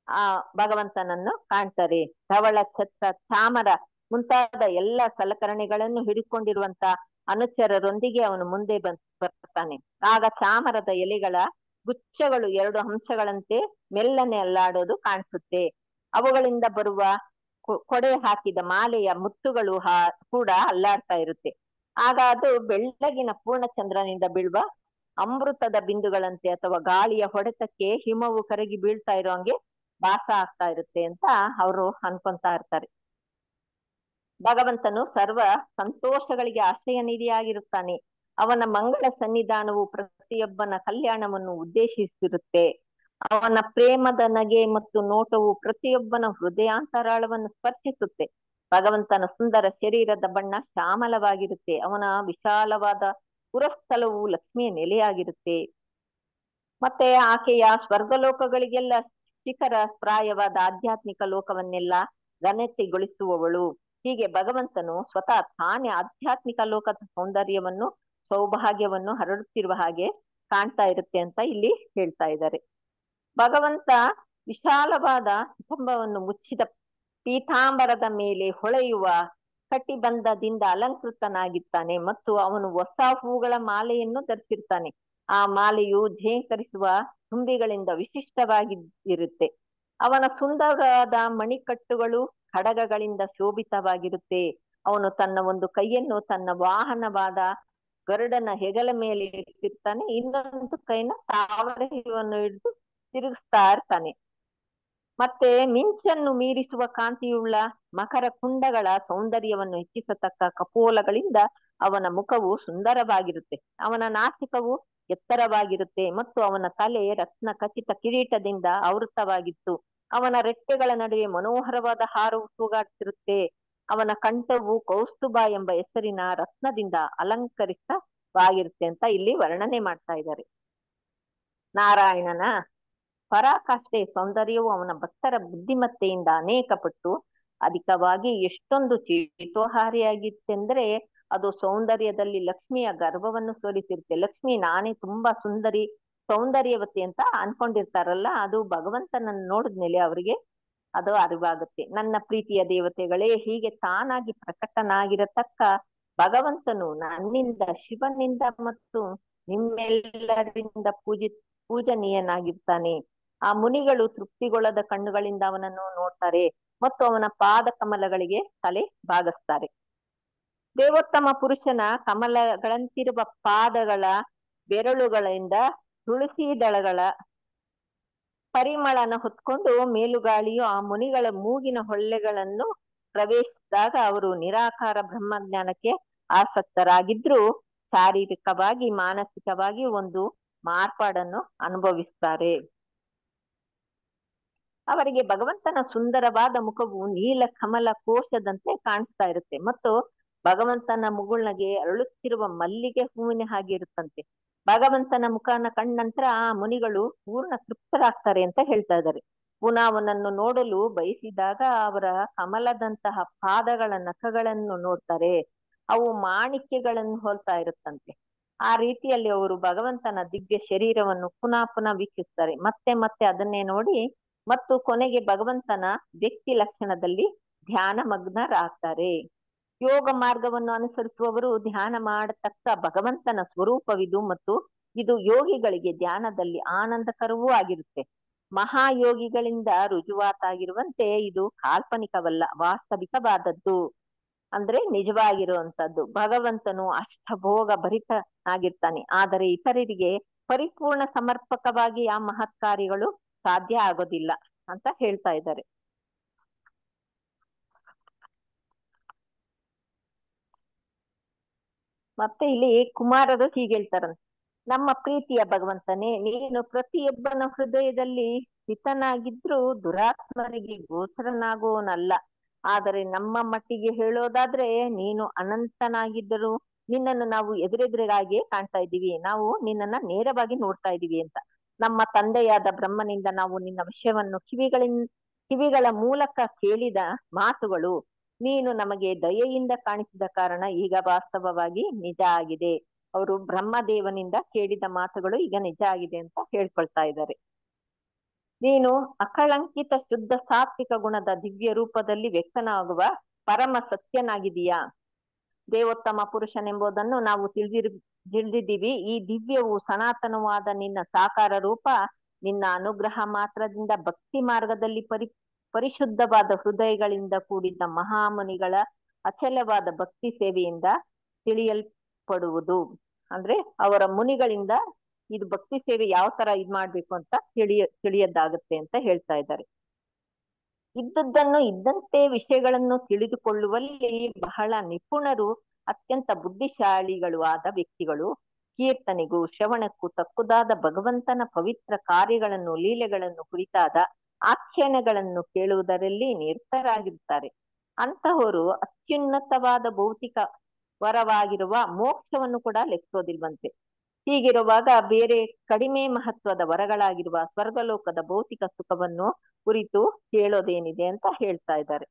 ಆ ಭಗವಂತನನ್ನು ಕಾಣ್ತಾರೆ. ಧವಳ ಛತ್ರ ಚಾಮರ ಮುಂತಾದ ಎಲ್ಲ ಸಲಕರಣೆಗಳನ್ನು ಹಿಡಿಕೊಂಡಿರುವಂತ ಅನುಚರರೊಂದಿಗೆ ಅವನು ಮುಂದೆ ಬರ್ತಾನೆ. ಆಗ ಚಾಮರದ ಎಲೆಗಳ ಗುಚ್ಛಗಳು 2 ಹಂಸಗಳಂತೆ ಮೆಲ್ಲನೆ ಅಲ್ಲಾಡೋದು ಕಾಣಿಸುತ್ತೆ. ಅವುಗಳಿಂದ ಬರುವ ಕೊಡೆ ಹಾಕಿದ ಮಾಲೆಯ ಮುತ್ತುಗಳು ಕೂಡ ಅಲ್ಲಾಡ್ತಾ ಇರುತ್ತೆ. ಆಗ ಅದು ಬೆಳ್ಳಗಿನ ಪೂರ್ಣಚಂದ್ರನಿಂದ ಬೀಳುವ ಅಮೃತದ ಬಿಂದುಗಳಂತೆ ಅಥವಾ ಗಾಳಿಯ ಹೊಡೆತಕ್ಕೆ ಹಿಮವು ಕರಗಿ ಬೀಳ್ತಾ ಇರೋ ಹಂಗೆ ಭಾಸ ಆಗ್ತಾ ಇರುತ್ತೆ ಅಂತ ಅವರು ಅನ್ಕೊಂತಾ ಇರ್ತಾರೆ. ಭಗವಂತನು ಸರ್ವ ಸಂತೋಷಗಳಿಗೆ ಆಶ್ರಯ ನಿಧಿಯಾಗಿರುತ್ತಾನೆ. ಅವನ ಮಂಗಳ ಸನ್ನಿಧಾನವು ಪ್ರತಿಯೊಬ್ಬನ ಕಲ್ಯಾಣವನ್ನು ಉದ್ದೇಶಿಸಿರುತ್ತೆ. ಅವನ ಪ್ರೇಮದ ನಗೆ ಮತ್ತು ನೋಟವು ಪ್ರತಿಯೊಬ್ಬನ ಹೃದಯಾಂತರಾಳವನ್ನು ಸ್ಪರ್ಶಿಸುತ್ತೆ. ಭಗವಂತನ ಸುಂದರ ಶರೀರದ ಬಣ್ಣ ಶ್ಯಾಮಲವಾಗಿರುತ್ತೆ. ಅವನ ವಿಶಾಲವಾದ ಪುರಸ್ಥಲವು ಲಕ್ಷ್ಮಿಯ ನೆಲೆಯಾಗಿರುತ್ತೆ. ಮತ್ತೆ ಆಕೆಯ ಸ್ವರ್ಗಲೋಕಗಳಿಗೆಲ್ಲ ಶಿಖರ ಪ್ರಾಯವಾದ ಆಧ್ಯಾತ್ಮಿಕ ಲೋಕವನ್ನೆಲ್ಲ ಘನತೆಗೊಳಿಸುವವಳು. ಹೀಗೆ ಭಗವಂತನು ಸ್ವತಃ ತಾನೇ ಆಧ್ಯಾತ್ಮಿಕ ಲೋಕದ ಸೌಂದರ್ಯವನ್ನು ಸೌಭಾಗ್ಯವನ್ನು ಹರಡುತ್ತಿರುವ ಹಾಗೆ ಕಾಣ್ತಾ ಇರುತ್ತೆ ಅಂತ ಇಲ್ಲಿ ಹೇಳ್ತಾ ಇದ್ದಾರೆ. ಭಗವಂತ ವಿಶಾಲವಾದ ಸ್ತಂಭವನ್ನು ಮುಚ್ಚಿದ ಪೀತಾಂಬರದ ಮೇಲೆ ಹೊಳೆಯುವ ಕಟಿಬಂಧದಿಂದ ಅಲಂಕೃತನಾಗಿರ್ತಾನೆ ಮತ್ತು ಅವನು ಹೊಸ ಹೂಗಳ ಮಾಲೆಯನ್ನು ಧರಿಸಿರ್ತಾನೆ. ಆ ಮಾಲೆಯು ಝೇಂಕರಿಸುವ ತುಂಬಿಗಳಿಂದ ವಿಶಿಷ್ಟವಾಗಿ ಇರುತ್ತೆ. ಅವನ ಸುಂದರವಾದ ಮಣಿಕಟ್ಟುಗಳು ಖಡಗಗಳಿಂದ ಶೋಭಿತವಾಗಿರುತ್ತೆ. ಅವನು ತನ್ನ ಒಂದು ಕೈಯನ್ನು ತನ್ನ ವಾಹನವಾದ ಗರುಡನ ಹೆಗಲ ಮೇಲೆ ಇಟ್ಟಿರ್ತಾನೆ, ಇನ್ನೊಂದು ಕೈನ ತಾವರೆಯನ್ನು ಹಿಡಿದು ತಿರುಗಿಸ್ತಾ ಇರ್ತಾನೆ. ಮತ್ತೆ ಮಿಂಚನ್ನು ಮೀರಿಸುವ ಕಾಂತಿಯುಳ್ಳ ಮಕರ ಕುಂಡಗಳ ಸೌಂದರ್ಯವನ್ನು ಹೆಚ್ಚಿಸತಕ್ಕ ಕಪೋಲಗಳಿಂದ ಅವನ ಮುಖವು ಸುಂದರವಾಗಿರುತ್ತೆ. ಅವನ ನಾಸಿಕವು ಎತ್ತರವಾಗಿರುತ್ತೆ ಮತ್ತು ಅವನ ತಲೆ ರತ್ನ ಖಚಿತ ಕಿರೀಟದಿಂದ ಆವೃತವಾಗಿತ್ತು. ಅವನ ರೆಕ್ಕೆಗಳ ನಡುವೆ ಮನೋಹರವಾದ ಹಾರವು ತೂಗಾಡ್ತಿರುತ್ತೆ. ಅವನ ಕಂಠವು ಕೌಸ್ತುಭ ಎಂಬ ಹೆಸರಿನ ರತ್ನದಿಂದ ಅಲಂಕರಿತವಾಗಿರುತ್ತೆ ಅಂತ ಇಲ್ಲಿ ವರ್ಣನೆ ಮಾಡ್ತಾ ಇದ್ದಾರೆ. ನಾರಾಯಣನ ಪರಾಕಾಷ್ಠೆ ಸೌಂದರ್ಯವು ಅವನ ಭಕ್ತರ ಬುದ್ಧಿಮತ್ತೆಯಿಂದ ಅನೇಕ ಪಟ್ಟು ಅಧಿಕವಾಗಿ ಎಷ್ಟೊಂದು ಚೇತೋಹಾರಿಯಾಗಿತ್ತೆಂದ್ರೆ ಅದು ಸೌಂದರ್ಯದಲ್ಲಿ ಲಕ್ಷ್ಮಿಯ ಗರ್ವವನ್ನು ಸೋಲಿಸಿರುತ್ತೆ. ಲಕ್ಷ್ಮಿ ನಾನೇ ತುಂಬಾ ಸೌಂದರ್ಯವತಿ ಅಂತ ಅನ್ಕೊಂಡಿರ್ತಾರಲ್ಲ, ಅದು ಭಗವಂತನನ್ನು ನೋಡಿದ್ಮೇಲೆ ಅವರಿಗೆ ಅದು ಅರಿವಾಗುತ್ತೆ. ನನ್ನ ಪ್ರೀತಿಯ ದೇವತೆಗಳೇ, ಹೀಗೆ ತಾನಾಗಿ ಪ್ರಕಟನಾಗಿರತಕ್ಕ ಭಗವಂತನು ನನ್ನಿಂದ, ಶಿವನಿಂದ ಮತ್ತು ನಿಮ್ಮೆಲ್ಲರಿಂದ ಪೂಜನೀಯನಾಗಿರ್ತಾನೆ. ಆ ಮುನಿಗಳು ತೃಪ್ತಿಗೊಳ್ಳದ ಕಣ್ಣುಗಳಿಂದ ಅವನನ್ನು ನೋಡ್ತಾರೆ ಮತ್ತು ಅವನ ಪಾದ ಕಮಲಗಳಿಗೆ ತಲೆ ಬಾಗಿಸ್ತಾರೆ. ದೇವೋತ್ತಮ ಪುರುಷನ ಕಮಲಗಳಂತಿರುವ ಪಾದಗಳ ಬೆರಳುಗಳಿಂದ ತುಳಸಿ ದಳಗಳ ಪರಿಮಳನ ಹೊತ್ಕೊಂಡು ಮೇಲುಗಾಳಿಯು ಆ ಮುನಿಗಳ ಮೂಗಿನ ಹೊಳ್ಳೆಗಳನ್ನು ಪ್ರವೇಶಿಸಿದಾಗ ಅವರು ನಿರಾಕಾರ ಬ್ರಹ್ಮಜ್ಞಾನಕ್ಕೆ ಆಸಕ್ತರಾಗಿದ್ರು ಶಾರೀರಿಕವಾಗಿ ಮಾನಸಿಕವಾಗಿ ಒಂದು ಮಾರ್ಪಾಡನ್ನು ಅನುಭವಿಸ್ತಾರೆ. ಅವರಿಗೆ ಭಗವಂತನ ಸುಂದರವಾದ ಮುಖವು ನೀಲ ಕಮಲ ಕೋಶದಂತೆ ಕಾಣಿಸ್ತಾ ಇರುತ್ತೆ ಮತ್ತು ಭಗವಂತನ ಮುಗುಳ್ನಗೆ ಅರಳುತ್ತಿರುವ ಮಲ್ಲಿಗೆ ಹೂವಿನ ಹಾಗೆ ಇರುತ್ತಂತೆ. ಭಗವಂತನ ಮುಖನ ಕಂಡಂತರ ಆ ಮುನಿಗಳು ಪೂರ್ಣ ತೃಪ್ತರಾಗ್ತಾರೆ ಅಂತ ಹೇಳ್ತಾ ಇದ್ದಾರೆ. ಪುನಃ ಅವನನ್ನು ನೋಡಲು ಬಯಸಿದಾಗ ಅವರ ಕಮಲದಂತಹ ಪಾದಗಳ ನಖಗಳನ್ನು ನೋಡ್ತಾರೆ. ಅವು ಮಾಣಿಕ್ಯಗಳನ್ನು ಹೋಲ್ತಾ ಇರುತ್ತಂತೆ. ಆ ರೀತಿಯಲ್ಲಿ ಅವರು ಭಗವಂತನ ದಿವ್ಯ ಶರೀರವನ್ನು ಪುನಃ ವೀಕ್ಷಿಸ್ತಾರೆ. ಮತ್ತೆ ಮತ್ತೆ ಅದನ್ನೇ ನೋಡಿ ಮತ್ತು ಕೊನೆಗೆ ಭಗವಂತನ ವ್ಯಕ್ತಿ ಲಕ್ಷಣದಲ್ಲಿ ಧ್ಯಾನ ಮಗ್ನರಾಗ್ತಾರೆ. ಯೋಗ ಮಾರ್ಗವನ್ನು ಅನುಸರಿಸುವವರು ಧ್ಯಾನ ಮಾಡತಕ್ಕ ಭಗವಂತನ ಸ್ವರೂಪವಿದು ಮತ್ತು ಇದು ಯೋಗಿಗಳಿಗೆ ಧ್ಯಾನದಲ್ಲಿ ಆನಂದಕರವೂ ಆಗಿರುತ್ತೆ. ಮಹಾಯೋಗಿಗಳಿಂದ ರುಜುವಾತಾಗಿರುವಂತೆ ಇದು ಕಾಲ್ಪನಿಕವಲ್ಲ, ವಾಸ್ತವಿಕವಾದದ್ದು, ಅಂದ್ರೆ ನಿಜವಾಗಿರುವಂತದ್ದು. ಭಗವಂತನು ಅಷ್ಟಭೋಗ ಭರಿತನಾಗಿರ್ತಾನೆ, ಆದರೆ ಇತರರಿಗೆ ಪರಿಪೂರ್ಣ ಸಮರ್ಪಕವಾಗಿ ಆ ಮಹತ್ ಕಾರ್ಯಗಳು ಸಾಧ್ಯ ಆಗೋದಿಲ್ಲ ಅಂತ ಹೇಳ್ತಾ ಇದ್ದಾರೆ. ಮತ್ತೆ ಇಲ್ಲಿ ಕುಮಾರರು ಹೀಗೆ ಹೇಳ್ತಾರಂತೆ, ನಮ್ಮ ಪ್ರೀತಿಯ ಭಗವಂತನೇ, ನೀನು ಪ್ರತಿಯೊಬ್ಬನ ಹೃದಯದಲ್ಲಿ ಸ್ಥಿತನಾಗಿದ್ರು ದುರಾತ್ಮರಿಗೆ ಗೋಚರನಾಗುವನಲ್ಲ. ಆದರೆ ನಮ್ಮ ಮಟ್ಟಿಗೆ ಹೇಳೋದಾದ್ರೆ ನೀನು ಅನಂತನಾಗಿದ್ದರು ನಿನ್ನನ್ನು ನಾವು ಎದುರೆದುರಿಗಾಗಿಯೇ ಕಾಣ್ತಾ ಇದ್ದೀವಿ, ನಾವು ನಿನ್ನನ್ನ ನೇರವಾಗಿ ನೋಡ್ತಾ ಇದ್ದೀವಿ ಅಂತ. ನಮ್ಮ ತಂದೆಯಾದ ಬ್ರಹ್ಮನಿಂದ ನಾವು ನಿನ್ನ ವಿಷಯವನ್ನು ಕಿವಿಗಳ ಮೂಲಕ ಕೇಳಿದ ಮಾತುಗಳು ನೀನು ನಮಗೆ ದಯೆಯಿಂದ ಕಾಣಿಸಿದ ಕಾರಣ ಈಗ ವಾಸ್ತವವಾಗಿ ನಿಜ ಆಗಿದೆ. ಅವರು ಬ್ರಹ್ಮದೇವನಿಂದ ಕೇಳಿದ ಮಾತುಗಳು ಈಗ ನಿಜ ಆಗಿದೆ ಅಂತ ಹೇಳ್ಕೊಳ್ತಾ ಇದ್ದಾರೆ. ನೀನು ಅಕಳಂಕಿತ ಶುದ್ಧ ಸಾತ್ವಿಕ ಗುಣದ ದಿವ್ಯ ರೂಪದಲ್ಲಿ ವ್ಯಕ್ತನಾಗುವ ಪರಮ ಸತ್ಯನಾಗಿದೀಯಾ. ದೇವೋತ್ತಮ ಪುರುಷನೆಂಬುದನ್ನು ನಾವು ತಿಳಿದಿದ್ದೀವಿ. ಈ ದಿವ್ಯವು ಸನಾತನವಾದ ನಿನ್ನ ಸಾಕಾರ ರೂಪ, ನಿನ್ನ ಅನುಗ್ರಹ ಮಾತ್ರದಿಂದ ಭಕ್ತಿ ಮಾರ್ಗದಲ್ಲಿ ಪರಿಶುದ್ಧವಾದ ಹೃದಯಗಳಿಂದ ಕೂಡಿದ್ದ ಮಹಾಮುನಿಗಳ ಅಚಲವಾದ ಭಕ್ತಿ ಸೇವೆಯಿಂದ ತಿಳಿಯಲ್ಪಡುವುದು. ಅಂದ್ರೆ ಅವರ ಮುನಿಗಳಿಂದ ಇದು ಭಕ್ತಿ ಸೇವೆ ಯಾವ ತರ ಇದ್ ಮಾಡ್ಬೇಕು ಅಂತ ತಿಳಿಯದ್ದಾಗುತ್ತೆ ಅಂತ ಹೇಳ್ತಾ ಇದ್ದಾರೆ. ಇದ್ದದ್ದನ್ನು ಇದ್ದಂತೆ ವಿಷಯಗಳನ್ನು ತಿಳಿದುಕೊಳ್ಳುವಲ್ಲಿ ಬಹಳ ನಿಪುಣರು, ಅತ್ಯಂತ ಬುದ್ಧಿಶಾಲಿಗಳು ಆದ ವ್ಯಕ್ತಿಗಳು ಕೀರ್ತನೆಗೂ ಶ್ರವಣಕ್ಕೂ ತಕ್ಕುದಾದ ಭಗವಂತನ ಪವಿತ್ರ ಕಾರ್ಯಗಳನ್ನು, ಲೀಲೆಗಳನ್ನು ಕುರಿತಾದ ಆಖ್ಯಾನಗಳನ್ನು ಕೇಳುವುದರಲ್ಲಿ ನಿರತರಾಗಿರುತ್ತಾರೆ. ಅಂತಹವರು ಅತ್ಯುನ್ನತವಾದ ಭೌತಿಕ ವರವಾಗಿರುವ ಮೋಕ್ಷವನ್ನು ಕೂಡ ಲೆಕ್ಕಿಸೋದಿಲ್ವಂತೆ. ಹೀಗಿರುವಾಗ ಬೇರೆ ಕಡಿಮೆ ಮಹತ್ವದ ವರಗಳಾಗಿರುವ ಸ್ವರ್ಗಲೋಕದ ಭೌತಿಕ ಸುಖವನ್ನು ಕುರಿತು ಕೇಳೋದೇನಿದೆ ಅಂತ ಹೇಳ್ತಾ ಇದ್ದಾರೆ.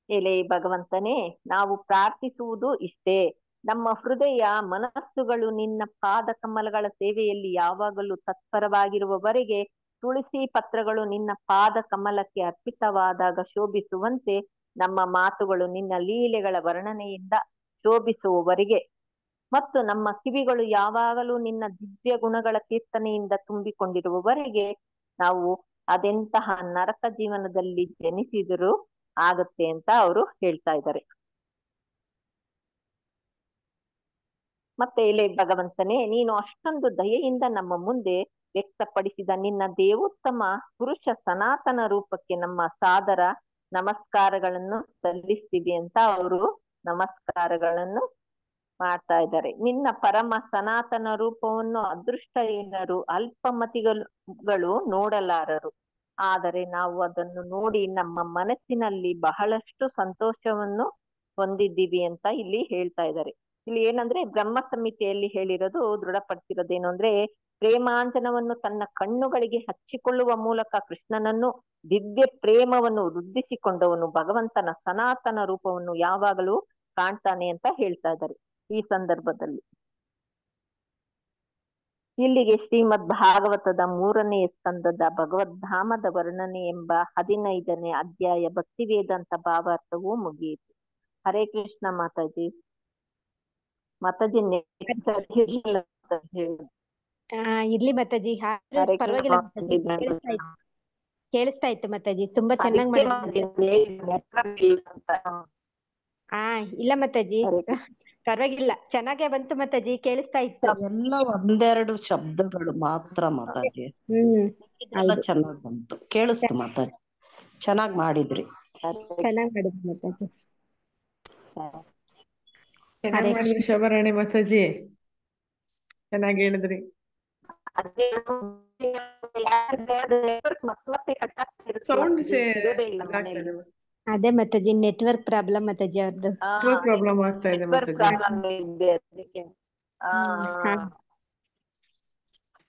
ಎಲೆ ಭಗವಂತನೇ, ನಾವು ಪ್ರಾರ್ಥಿಸುವುದು ಇಷ್ಟೇ. ನಮ್ಮ ಹೃದಯ ಮನಸ್ಸುಗಳು ನಿನ್ನ ಪಾದ ಕಮಲಗಳ ಸೇವೆಯಲ್ಲಿ ಯಾವಾಗಲೂ ತತ್ಪರವಾಗಿರುವವರೆಗೆ ತುಳಸಿ ಪತ್ರಗಳು ನಿನ್ನ ಪಾದ ಕಮಲಕ್ಕೆ ಅರ್ಪಿತವಾದಾಗ ಶೋಭಿಸುವಂತೆ ನಮ್ಮ ಮಾತುಗಳು ನಿನ್ನ ಲೀಲೆಗಳ ವರ್ಣನೆಯಿಂದ ಶೋಭಿಸುವವರೆಗೆ ಮತ್ತು ನಮ್ಮ ಕಿವಿಗಳು ಯಾವಾಗಲೂ ನಿನ್ನ ದಿವ್ಯ ಗುಣಗಳ ಕೀರ್ತನೆಯಿಂದ ತುಂಬಿಕೊಂಡಿರುವವರೆಗೆ ನಾವು ಅದೆಂತಹ ನರಕ ಜೀವನದಲ್ಲಿ ಜನಿಸಿದರೂ ಆಗತ್ತೆ ಅಂತ ಅವರು ಹೇಳ್ತಾ ಇದ್ದಾರೆ. ಮತ್ತೆ ಇಲ್ಲಿ ಭಗವಂತನೇ, ನೀನು ಅಷ್ಟೊಂದು ದಯೆಯಿಂದ ನಮ್ಮ ಮುಂದೆ ವ್ಯಕ್ತಪಡಿಸಿದ ನಿನ್ನ ದೇವೋತ್ತಮ ಪುರುಷ ಸನಾತನ ರೂಪಕ್ಕೆ ನಮ್ಮ ಸಾದರ ನಮಸ್ಕಾರಗಳನ್ನು ಸಲ್ಲಿಸ್ತೀವಿ ಅಂತ ಅವರು ನಮಸ್ಕಾರಗಳನ್ನು ಮಾಡ್ತಾ ಇದ್ದಾರೆ. ನಿನ್ನ ಪರಮ ಸನಾತನ ರೂಪವನ್ನು ಅದೃಷ್ಟಹೀನರು, ಅಲ್ಪಮತಿಗಳು ನೋಡಲಾರರು. ಆದರೆ ನಾವು ಅದನ್ನು ನೋಡಿ ನಮ್ಮ ಮನಸ್ಸಿನಲ್ಲಿ ಬಹಳಷ್ಟು ಸಂತೋಷವನ್ನು ಹೊಂದಿದ್ದೀವಿ ಅಂತ ಇಲ್ಲಿ ಹೇಳ್ತಾ ಇದ್ದಾರೆ. ಇಲ್ಲಿ ಏನಂದ್ರೆ ಬ್ರಹ್ಮ ಸಂಹಿತೆಯಲ್ಲಿ ಹೇಳಿರೋದು, ದೃಢಪಡಿಸಿರೋದೇನು ಅಂದ್ರೆ, ಪ್ರೇಮಾಂಜನವನ್ನು ತನ್ನ ಕಣ್ಣುಗಳಿಗೆ ಹಚ್ಚಿಕೊಳ್ಳುವ ಮೂಲಕ ಕೃಷ್ಣನನ್ನು ದಿವ್ಯ ಪ್ರೇಮವನ್ನು ವೃದ್ಧಿಸಿಕೊಂಡವನು ಭಗವಂತನ ಸನಾತನ ರೂಪವನ್ನು ಯಾವಾಗಲೂ ಕಾಣ್ತಾನೆ ಅಂತ ಹೇಳ್ತಾ ಇದ್ದಾರೆ. ಈ ಸಂದರ್ಭದಲ್ಲಿ ಇಲ್ಲಿಗೆ ಶ್ರೀಮದ್ ಭಾಗವತದ 3ನೇ ಸ್ಕಂದದ ಭಗವದ್ಧಾಮದ ವರ್ಣನೆ ಎಂಬ 15ನೇ ಅಧ್ಯಾಯ ಭಕ್ತಿ ವೇದಾಂತ ಭಾವಾರ್ಥವೂ ಮುಗಿಯಿತು. ಹರೇ ಕೃಷ್ಣ ಮಾತಾಜಿ. ಮಾತಾಜಿ ಇರ್ಲಿ ಮಾತಾಜಿ, ಪರವಾಗಿಲ್ಲ ಮಾತಾಜಿ, ಕೇಳಿಸ್ತಾ ಇತ್ತು ಮಾತಾಜಿ, ತುಂಬಾ ಚೆನ್ನಾಗಿ ಮಾಡಿದ್ರಿ. ಇಲ್ಲ ಮಾತಾಜಿ, ಪರವಾಗಿಲ್ಲ, ಚೆನ್ನಾಗೇ ಬಂತು ಮಾತಾಜಿ, ಕೇಳಿಸ್ತಾ ಇತ್ತು. ಎಲ್ಲ ಒಂದೆರಡು ಶಬ್ದಗಳು ಮಾತ್ರ ಮಾತಾಜಿ, ಎಲ್ಲ ಚೆನ್ನಾಗ್ ಬಂತು, ಕೇಳಿಸ್ತು ಮಾತಾಜಿ, ಚೆನ್ನಾಗ್ ಮಾಡಿದ್ರಿ. ಚೆನ್ನಾಗ್ ಮಾಡಿದ್ರಿ ಮಾತಾಜಿ. ಚೆನ್ನಾಗಿ ಮಾಡಿದ್ರಿ ಶೋಭಾರಾಣಿ ಮಾತಾಜಿ, ಚೆನ್ನಾಗಿ ಹೇಳಿದ್ರಿ. ಸೌಂಡ್ ಅದೇ ಮಾತಾಜಿ, ನೆಟ್ವರ್ಕ್ ಪ್ರಾಬ್ಲಮ್ ಮಾತಾಜಿ, ಅವ್ರದ್ದು ಪ್ರಾಬ್ಲಮ್ ಆಗ್ತಾ ಇದೆ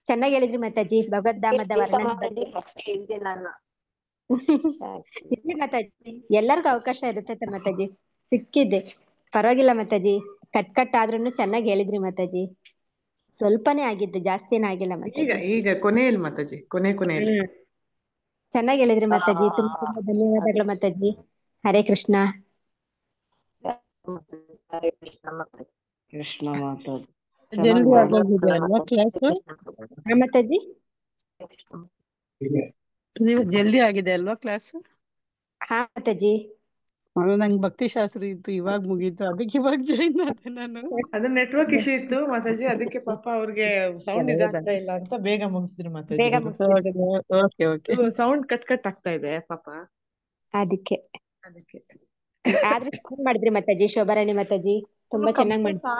ಚೆನ್ನಾಗಿ ಹೇಳಿದ್ರಿ ಮಾತಾಜಿ. ಭಗವದ್ಧಾಮದ ವರ್ಣನೆ ಮಾತಾಜಿ, ಎಲ್ಲರಿಗೂ ಅವಕಾಶ ಇರುತ್ತೆ ಮಾತಾಜಿ, ಸಿಕ್ಕಿದೆ, ಪರವಾಗಿಲ್ಲ ಮಾತಾಜಿ. ಕಟ್ ಆದ್ರೂ ಚೆನ್ನಾಗಿ ಹೇಳಿದ್ರಿ ಮಾತಾಜಿ. ಸ್ವಲ್ಪನೇ ಆಗಿದ್ದು, ಜಾಸ್ತಿನೇ ಆಗಿಲ್ಲ ಮಾತಾಜಿ. ಈಗ ಕೊನೆಯಲ್ಲಿ ಮಾತಾಜಿ, ಕೊನೆ ಚೆನ್ನಾಗಿ ಹೇಳಿದ್ರಿ ಮಾತಾಜಿ. ತುಂಬಾ ತುಂಬಾ ಧನ್ಯವಾದಗಳು ಮಾತಾಜಿ. ಹರೇ ಕೃಷ್ಣ. ಕೃಷ್ಣ ಮಾತಾಜಿ. ಜಲ್ದಿ ಆಗೋಗಿದೆ ಅಲ್ವಾ ಕ್ಲಾಸ್? ಮಾತಾಜಿ, ನೀವು ಜಲ್ದಿ ಆಗಿದೆ ಅಲ್ವಾ ಕ್ಲಾಸ್? ಹಾ ಮಾತಾಜಿ. ನಂಗೆ ಭಕ್ತಿ ಶಾಸ್ತ್ರ ಇತ್ತು, ಇವಾಗ ಮುಗೀತು, ಅದಕ್ಕೆ ಇವಾಗ ಜಾಯಿನ್ ಆದೆ ನಾನು. ಅದು ನೆಟ್ವರ್ಕ್ ಇಶ್ಯೂ ಇತ್ತು ಮಾತಾಜಿ, ಅದಕ್ಕೆ ಪಾಪ ಅವ್ರಿಗೆ ಸೌಂಡ್ ಇದಾಗ್ತಾ ಇಲ್ಲ ಅಂತ ಬೇಗ ಮುಗಿಸಿದ್ರು ಮಾತಾಜಿ. ಸೌಂಡ್ ಕಟ್ ಆಗ್ತಾ ಇದೆ ಪಾಪ, ಅದಕ್ಕೆ ಆದ್ರೂ ಚೆನ್ನಾಗಿ ಮಾಡಿದ್ರಿ ಮಾತಾಜಿ. ಶೋಭಾರಾಣಿ ಮಾತಾಜಿ ತುಂಬಾ ಚೆನ್ನಾಗಿ ಮಾಡಿದ್ರಿ.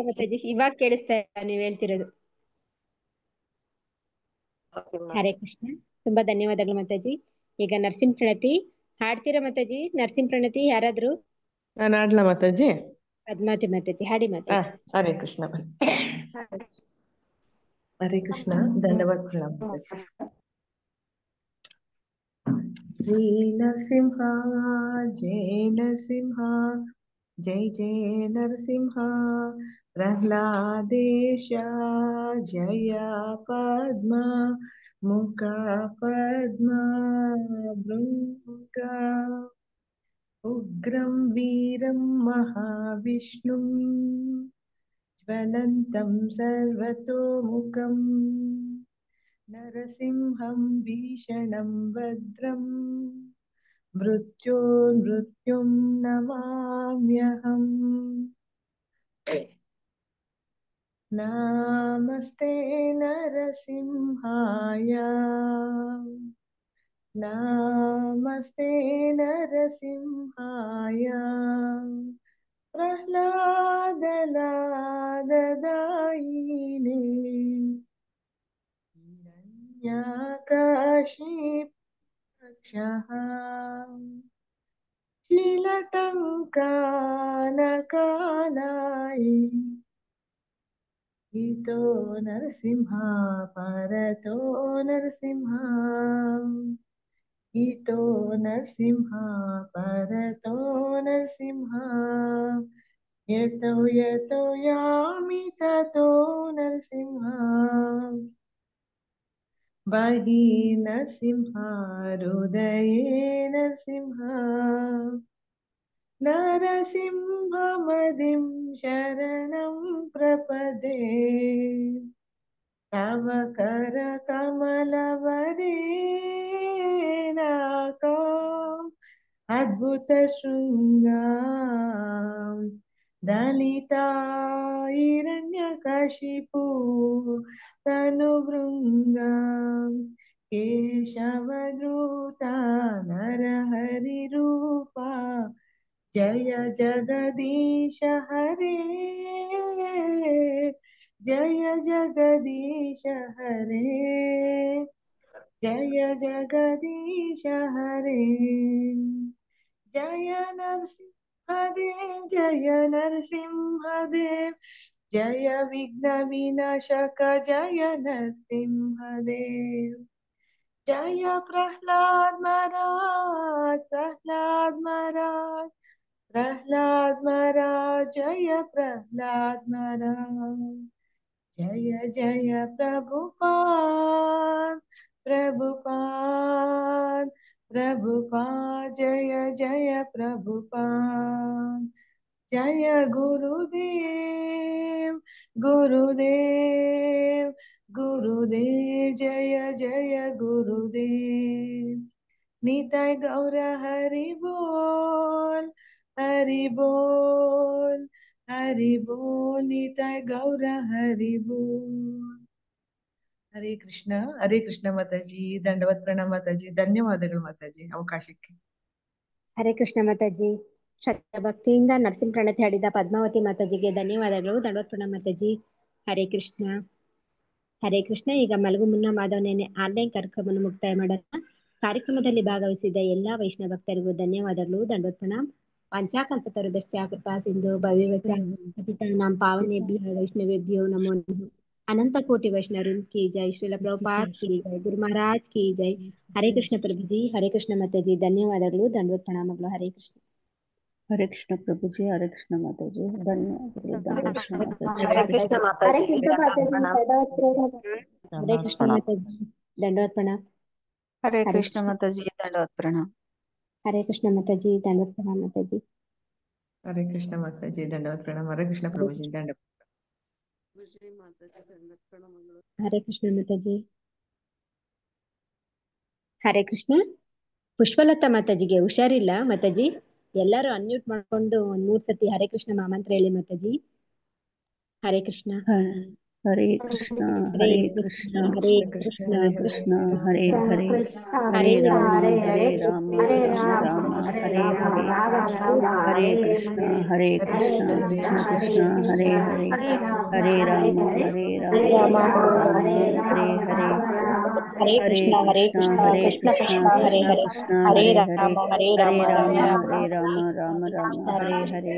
ಮಾತಾಜಿ ಇವಾಗ ಕೇಳಿಸ್ತಾ ನೀವ್ ಹೇಳ್ತಿರೋದು. ಹರೇ ಕೃಷ್ಣ, ತುಂಬಾ ಧನ್ಯವಾದಗಳು ಮಾತಾಜಿ. ಈಗ ನರಸಿಂಹ ಪ್ರಣತಿ ಹಾಡ್ತೀರಾ ಮಾತಾಜಿ? ನರಸಿಂಹ ಪ್ರಣತಿ ಯಾರಾದ್ರೂ? ನಾನು ಹಾಡ್ಲಾ ಮಾತಾಜಿ? ಪದ್ಮಾವತಿ ಮಾತಾಜಿ ಹಾಡಿ ಮಾತಾಜಿ. ಹರೇ ಕೃಷ್ಣ. ಹರೇ ಕೃಷ್ಣ, ಧನ್ಯವಾದಗಳು ಮಾತಾಜಿ. ಶ್ರೀ ನರಸಿಂಹ ಜಯ ನರಸಿಂಹ, जय जय नरसिंह प्रह्लादेश जय पद्म मुख पद्म भृङ्ग उग्रं वीरं महाविष्णुं ज्वलन्तं सर्वतोमुखं नरसिंहं भीषणं भद्रं मृत्युं नमाम्यहम्। नमस्ते नरसिंहाय नमस्ते नरसिंहाय प्रह्लादलाददायिने हिरण्यकशिपक्षः शीलटङ्कानकालाय इतो नरसिंह परतो नरसिंह इतो नरसिंह परतो नरसिंह यतो यतो यामि ततो नरसिंह बहिः नरसिंह हृदये नरसिंह नरसिंहमदिं शरणं प्रपदे तव करकमलवरेणाकाम् अद्भुतशृङ्गां दलिता हिरण्यकशिपु तनुभृङ्गां केशवधृता नरहरिरूपा जय जगदीश हरे जय जगदीश हरे जय जगदीश हरे जय नरसिंहदेव जय नरसिंहदेव जय विघ्न विनाशक जय नरसिंहदेव जय प्रह्लाद महाराज प्रह्लाद महाराज प्रह्लाद महाराज जय प्रह्लाद महाराज जय जय प्रभुपाद प्रभुपाद प्रभुपाद जय जय प्रभुपाद जय गुरुदेव गुरुदेव गुरुदेव जय जय गुरुदेव निताय गौर हरि बोल हरि बोल हरि बोल निताय गौर हरि बोल। ಹರೇ ಕೃಷ್ಣ ಮಾತಾಜಿ ದಂಡವತ್ ಪ್ರಣಾಮ ಮಾತಾಜಿ ಧನ್ಯವಾದಗಳು ಮಾತಾಜಿ ಅವಕಾಶಕ್ಕೆ ಹರೇ ಕೃಷ್ಣ ಮಾತಾಜಿ ಶ್ರದ್ಧಾ ಭಕ್ತಿಯಿಂದ ನರಸಿಂಹ ಪ್ರಣತಿ ಹಾಡಿದ ಪದ್ಮಾವತಿ ಮಾತಾಜಿಗೆ ಧನ್ಯವಾದಗಳು ದಂಡವತ್ ಪ್ರಣಾಮ ಮಾತಾಜಿ ಹರೇ ಕೃಷ್ಣ ಹರೇ ಕೃಷ್ಣ ಈಗ ಮಲಗು ಮುನ್ನ ಮಾಧವನೇನೆ ಆನ್ಲೈನ್ ಕಾರ್ಯಕ್ರಮವನ್ನು ಮುಕ್ತಾಯ ಮಾಡೋಣ ಕಾರ್ಯಕ್ರಮದಲ್ಲಿ ಭಾಗವಹಿಸಿದ ಎಲ್ಲಾ ವೈಷ್ಣವ ಭಕ್ತರಿಗೂ ಧನ್ಯವಾದಗಳು ದಂಡವತ್ ಪ್ರಣಾಮ ವಾಂಛಾಕಲ್ಪತರುಭ್ಯಶ್ಚ ಕೃಪಾ ಸಿಂಧು ಭವ್ಯವಚ ಪತಿತಾನಾಂ ಪಾವನೇಭ್ಯಃ ವೈಷ್ಣವೇಭ್ಯೋ ನಮೋ ನಮಃ अनंत कोटि वैष्णव की जय श्रील प्रभुपाद की जय गुरु महाराज की जय हरे कृष्ण प्रभु जी हरे कृष्ण माताजी ಧನ್ಯವಾದಗಳು ದಂಡವತ್ ಪ್ರಣಾಮಗಳು ಹರೇ ಕೃಷ್ಣ ಹರೇ ಕೃಷ್ಣ ಪ್ರಭುಜಿ ಹರೇ ಕೃಷ್ಣ ಮಾತಾಜಿ ಧನ್ಯವಾದಗಳು ದಂಡವತ್ ಪ್ರಣಾಮ ಹರೇ ಕೃಷ್ಣ ಮಾತಾಜಿ ಹರೇ ಕೃಷ್ಣ ಮಾತಾಜಿ ದಂಡವತ್ ಪ್ರಣಾಮ ಹರೇ ಕೃಷ್ಣ ಮಾತಾಜಿ ದಂಡವತ್ ಪ್ರಣಾಮ ಹರೇ ಕೃಷ್ಣ ಮಾತಾಜಿ ದಂಡವತ್ ಪ್ರಣಾಮ ಮಾತಾಜಿ ಹರೇ ಕೃಷ್ಣ ಮಾತಾಜಿ ದಂಡವತ್ ಪ್ರಣಾಮ ಹರೇ ಕೃಷ್ಣ ಪ್ರಭುಜಿ ದಂಡವತ್ ಹರೇ ಕೃಷ್ಣ ಮಾತಾಜಿ ಹರೇ ಕೃಷ್ಣ ಪುಷ್ಪಲತಾ ಮಾತಾಜಿಗೆ ಹುಷಾರಿಲ್ಲ ಮಾತಾಜಿ ಎಲ್ಲರೂ ಅನ್ಮ್ಯೂಟ್ ಮಾಡ್ಕೊಂಡು 3 ಸತಿ ಹರೇ ಕೃಷ್ಣ ಮಾಮಂತ್ರ ಹೇಳಿ ಮಾತಾಜಿ ಹರೇ ಕೃಷ್ಣ ಹರೇ ಕೃಷ್ಣ ಹರೇ ಕೃಷ್ಣ ಹರೇ ಕೃಷ್ಣ ಕೃಷ್ಣ ಹರೇ ಹರೇ ಹರೇ ರಾಮ ರಾಮ ರಾಮ ಹರೇ ಹರೇ ಹರೇ ಕೃಷ್ಣ ಕೃಷ್ಣ ಕೃಷ್ಣ ಹರೇ ಹರೇ ಹರೇ ರಾಮ ರಾಮ ಹರೇ ಹರೇ ಹರೇ ಕೃಷ್ಣ ಕೃಷ್ಣ ಕೃಷ್ಣ ಹರೇ ಹರೇ ಹರೇ ರಾಮ ಹರೇ ರಾಮ ರಾಮ ರಾಮ ಹರೇ ಹರೇ ರಾಮ ರಾಮ ಹರೇ ಹರೇ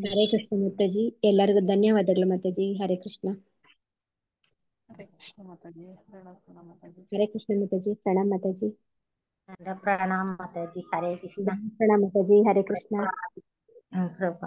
ಹರೇ ಕೃಷ್ಣ ಮಾತಾಜಿ ಎಲ್ಲರಿಗೂ ಧನ್ಯವಾದಗಳು ಮಾತಾಜಿ ಹರೇ ಕೃಷ್ಣ ಹರೇ ಕೃಷ್ಣ ಮಾತಾಜಿ ಹರೇ ಕೃಷ್ಣ ಮಾತಾಜಿ ಪ್ರಣಾಮ್ ಮಾತಾಜಿ प्रणाम माताजी, हरे कृष्णा। प्रणाम माताजी, हरे कृष्णा। प्रभुपाद